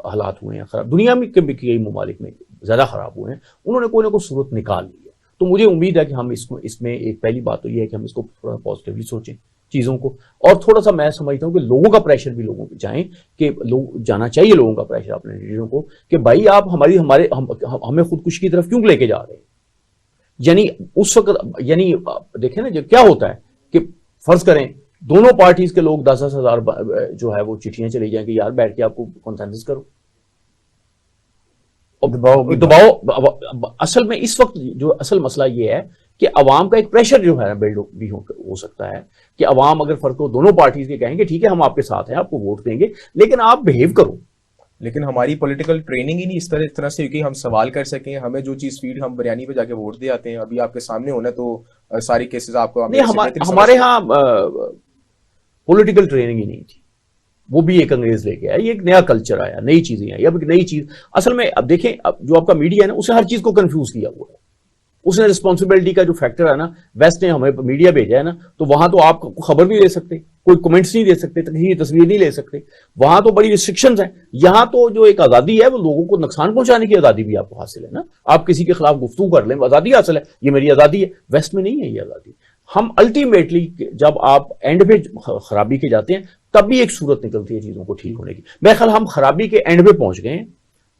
حالات ہوئے ہیں خراب, دنیا میں کے بھی کئی ممالک میں زیادہ خراب ہوئے ہیں, انہوں نے کوئی نہ کوئی صورت نکال لی ہے. تو مجھے امید ہے کہ ہم اس میں ایک پہلی بات تو یہ ہے کہ ہم اس کو تھوڑا پازیٹیولی سوچیں چیزوں کو, اور تھوڑا سا میں سمجھتا ہوں کہ لوگوں کا پریشر بھی لوگوں پہ جائیں, کہ لوگ جانا چاہیے لوگوں کا پریشر اپنے لیڈروں کو کہ بھائی آپ ہمیں خودکشی کی طرف کیوں لے کے جا رہے ہیں. یعنی اس وقت یعنی دیکھیں نا کیا ہوتا ہے کہ فرض کریں دونوں پارٹیز کے لوگ 10-10 ہزار جو ہے وہ چٹھیاں چلی جائیں کہ یار بیٹھ کے آپ کو کنسنسس کرو, دباؤ. اصل میں اس وقت جو اصل مسئلہ یہ ہے کہ عوام کا ایک پریشر جو ہے بلڈ بھی ہو سکتا ہے کہ عوام اگر فرق ہو دونوں پارٹیز کے کہیں گے ٹھیک ہے ہم آپ کے ساتھ ہیں, آپ کو ووٹ دیں گے, لیکن آپ بہیو کرو. لیکن ہماری پولیٹیکل ٹریننگ ہی نہیں اس طرح سے کہ ہم سوال کر سکیں, ہمیں جو چیز فیڈ ہم بریانی پہ جا کے ووٹ دے آتے ہیں. ابھی آپ کے سامنے ہونا تو ساری کیسز آپ کو ہمارے ہاں پولیٹیکل ٹریننگ ہی نہیں تھی, وہ بھی ایک انگریز لے کے آیا, یہ ایک نیا کلچر آیا, نئی چیزیں آئی. اب ایک نئی چیز اصل میں اب دیکھیں جو آپ کا میڈیا ہے نا اسے ہر چیز کو کنفیوز کیا ہوا ہے. اس نے رسپانسبلٹی کا جو فیکٹر ہے نا, ویسٹ نے ہمیں میڈیا بھیجا ہے نا, تو وہاں تو آپ خبر نہیں لے سکتے, کوئی کمنٹس نہیں دے سکتے, تصویر نہیں لے سکتے, وہاں تو بڑی ریسٹرکشنز ہیں. یہاں تو جو ایک آزادی ہے وہ لوگوں کو نقصان پہنچانے کی آزادی بھی آپ کو حاصل ہے نا, آپ کسی کے خلاف گفتگو کر لیں, آزادی حاصل ہے, یہ میری آزادی ہے. ویسٹ میں نہیں ہے یہ آزادی. ہم الٹیمیٹلی جب آپ اینڈ پہ خرابی کے جاتے ہیں تب بھی ایک صورت نکلتی ہے چیزوں کو ٹھیک ہونے کی. میرے خیال ہم خرابی کے اینڈ پہ پہنچ گئے ہیں.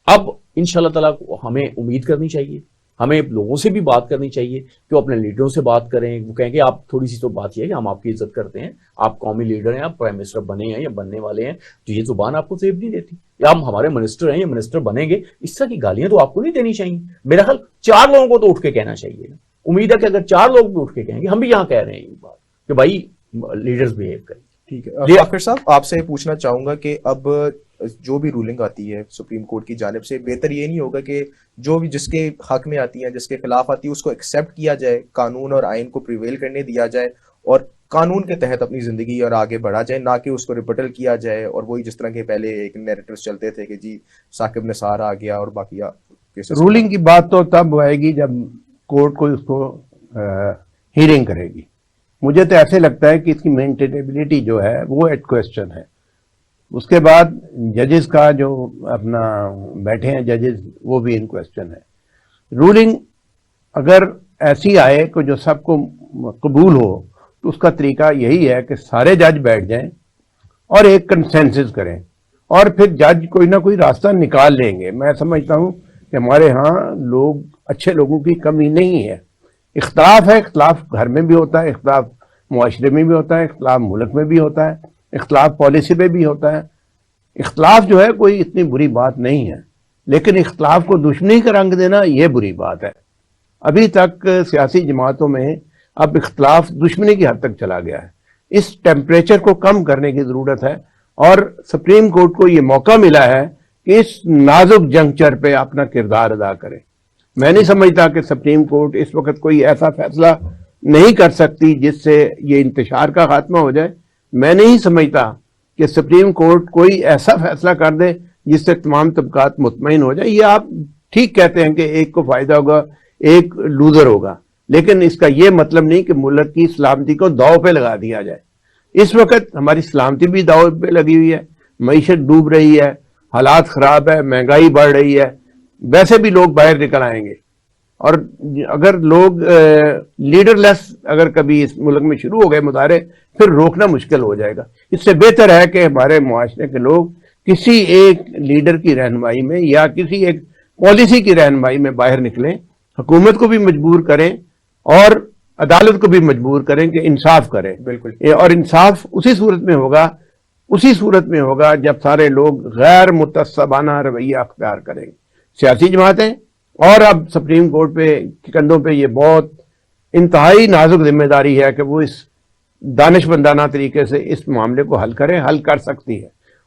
اب انشاءاللہ تعالیٰ ہمیں امید کرنی چاہیے, ہمیں لوگوں سے بھی بات کرنی چاہیے کہ وہ اپنے لیڈروں سے بات کریں. وہ کہیں گے آپ تھوڑی سی تو بات یہ ہے کہ ہم آپ کی عزت کرتے ہیں, آپ قومی لیڈر ہیں, آپ پرائم منسٹر بنے ہیں یا بننے والے ہیں, تو یہ زبان آپ کو زیب نہیں دیتی. یا ہم ہمارے منسٹر ہیں یا منسٹر بنیں گے, اس طرح کی گالیاں تو آپ کو نہیں دینی چاہیے. میرا خیال 4 لوگوں کو تو اٹھ کے کہنا چاہیے. امید ہے کہ اگر 4 لوگ بھی اٹھ کے کہیں گے, ہم بھی یہاں کہہ رہے ہیں یہ بات کہ بھائی لیڈرز بہیو کریں. ٹھیک ہے فاخر صاحب, آپ سے پوچھنا چاہوں گا کہ اب جو بھی رولنگ آتی ہے سپریم کورٹ کی جانب سے, بہتر یہ نہیں ہوگا کہ جو بھی جس کے حق میں آتی ہے, جس کے خلاف آتی ہے, اس کو ایکسیپٹ کیا جائے, قانون اور آئین کو پریویل کرنے دیا جائے اور قانون کے تحت اپنی زندگی اور آگے بڑھا جائے, نہ کہ اس کو ریپٹل کیا جائے اور وہی جس طرح کے پہلے ایک نیریٹیوز چلتے تھے کہ جی ثاقب نثار آ گیا اور باقی رولنگ کی بات تو تب آئے گی جب کورٹ کو اس کو ہیرنگ کرے گی. مجھے تو ایسے لگتا ہے کہ اس کی مینٹینیبلٹی جو ہے وہ ایٹ کوسچن ہے. اس کے بعد ججز کا جو اپنا بیٹھے ہیں ججز وہ بھی ان کوسچن ہے. رولنگ اگر ایسی آئے کہ جو سب کو قبول ہو تو اس کا طریقہ یہی ہے کہ سارے جج بیٹھ جائیں اور ایک کنسنسس کریں اور پھر جج کوئی نہ کوئی راستہ نکال لیں گے. میں سمجھتا ہوں کہ ہمارے ہاں لوگ اچھے لوگوں کی کمی نہیں ہے. اختلاف ہے, اختلاف گھر میں بھی ہوتا ہے, اختلاف معاشرے میں بھی ہوتا ہے, اختلاف ملک میں بھی ہوتا ہے, اختلاف پالیسی پہ بھی ہوتا ہے. اختلاف جو ہے کوئی اتنی بری بات نہیں ہے, لیکن اختلاف کو دشمنی کا رنگ دینا یہ بری بات ہے. ابھی تک سیاسی جماعتوں میں اب اختلاف دشمنی کی حد تک چلا گیا ہے. اس ٹیمپریچر کو کم کرنے کی ضرورت ہے اور سپریم کورٹ کو یہ موقع ملا ہے کہ اس نازک جنکچر پہ اپنا کردار ادا کرے. میں نہیں سمجھتا کہ سپریم کورٹ اس وقت کوئی ایسا فیصلہ نہیں کر سکتی جس سے یہ انتشار کا خاتمہ ہو جائے. میں نہیں سمجھتا کہ سپریم کورٹ کوئی ایسا فیصلہ کر دے جس سے تمام طبقات مطمئن ہو جائے. یہ آپ ٹھیک کہتے ہیں کہ ایک کو فائدہ ہوگا ایک لوزر ہوگا, لیکن اس کا یہ مطلب نہیں کہ ملک کی سلامتی کو داؤ پہ لگا دیا جائے. اس وقت ہماری سلامتی بھی داؤ پہ لگی ہوئی ہے, معیشت ڈوب رہی ہے, حالات خراب ہے, مہنگائی بڑھ رہی ہے. ویسے بھی لوگ باہر نکل آئیں گے اور اگر لوگ لیڈر لیس اگر کبھی اس ملک میں شروع ہو گئے مظاہرے, پھر روکنا مشکل ہو جائے گا. اس سے بہتر ہے کہ ہمارے معاشرے کے لوگ کسی ایک لیڈر کی رہنمائی میں یا کسی ایک پالیسی کی رہنمائی میں باہر نکلیں, حکومت کو بھی مجبور کریں اور عدالت کو بھی مجبور کریں کہ انصاف کریں. بالکل, اور انصاف اسی صورت میں ہوگا جب سارے لوگ غیر متعصبانہ رویہ اختیار کریں گے. سیاسی جماعتیں اور اب سپریم کورٹ پہ کندھوں پہ یہ بہت انتہائی نازک ذمہ داری ہے کہ وہ اس دانشمندانہ طریقے سے اس معاملے کو حل کر سکتی ہے.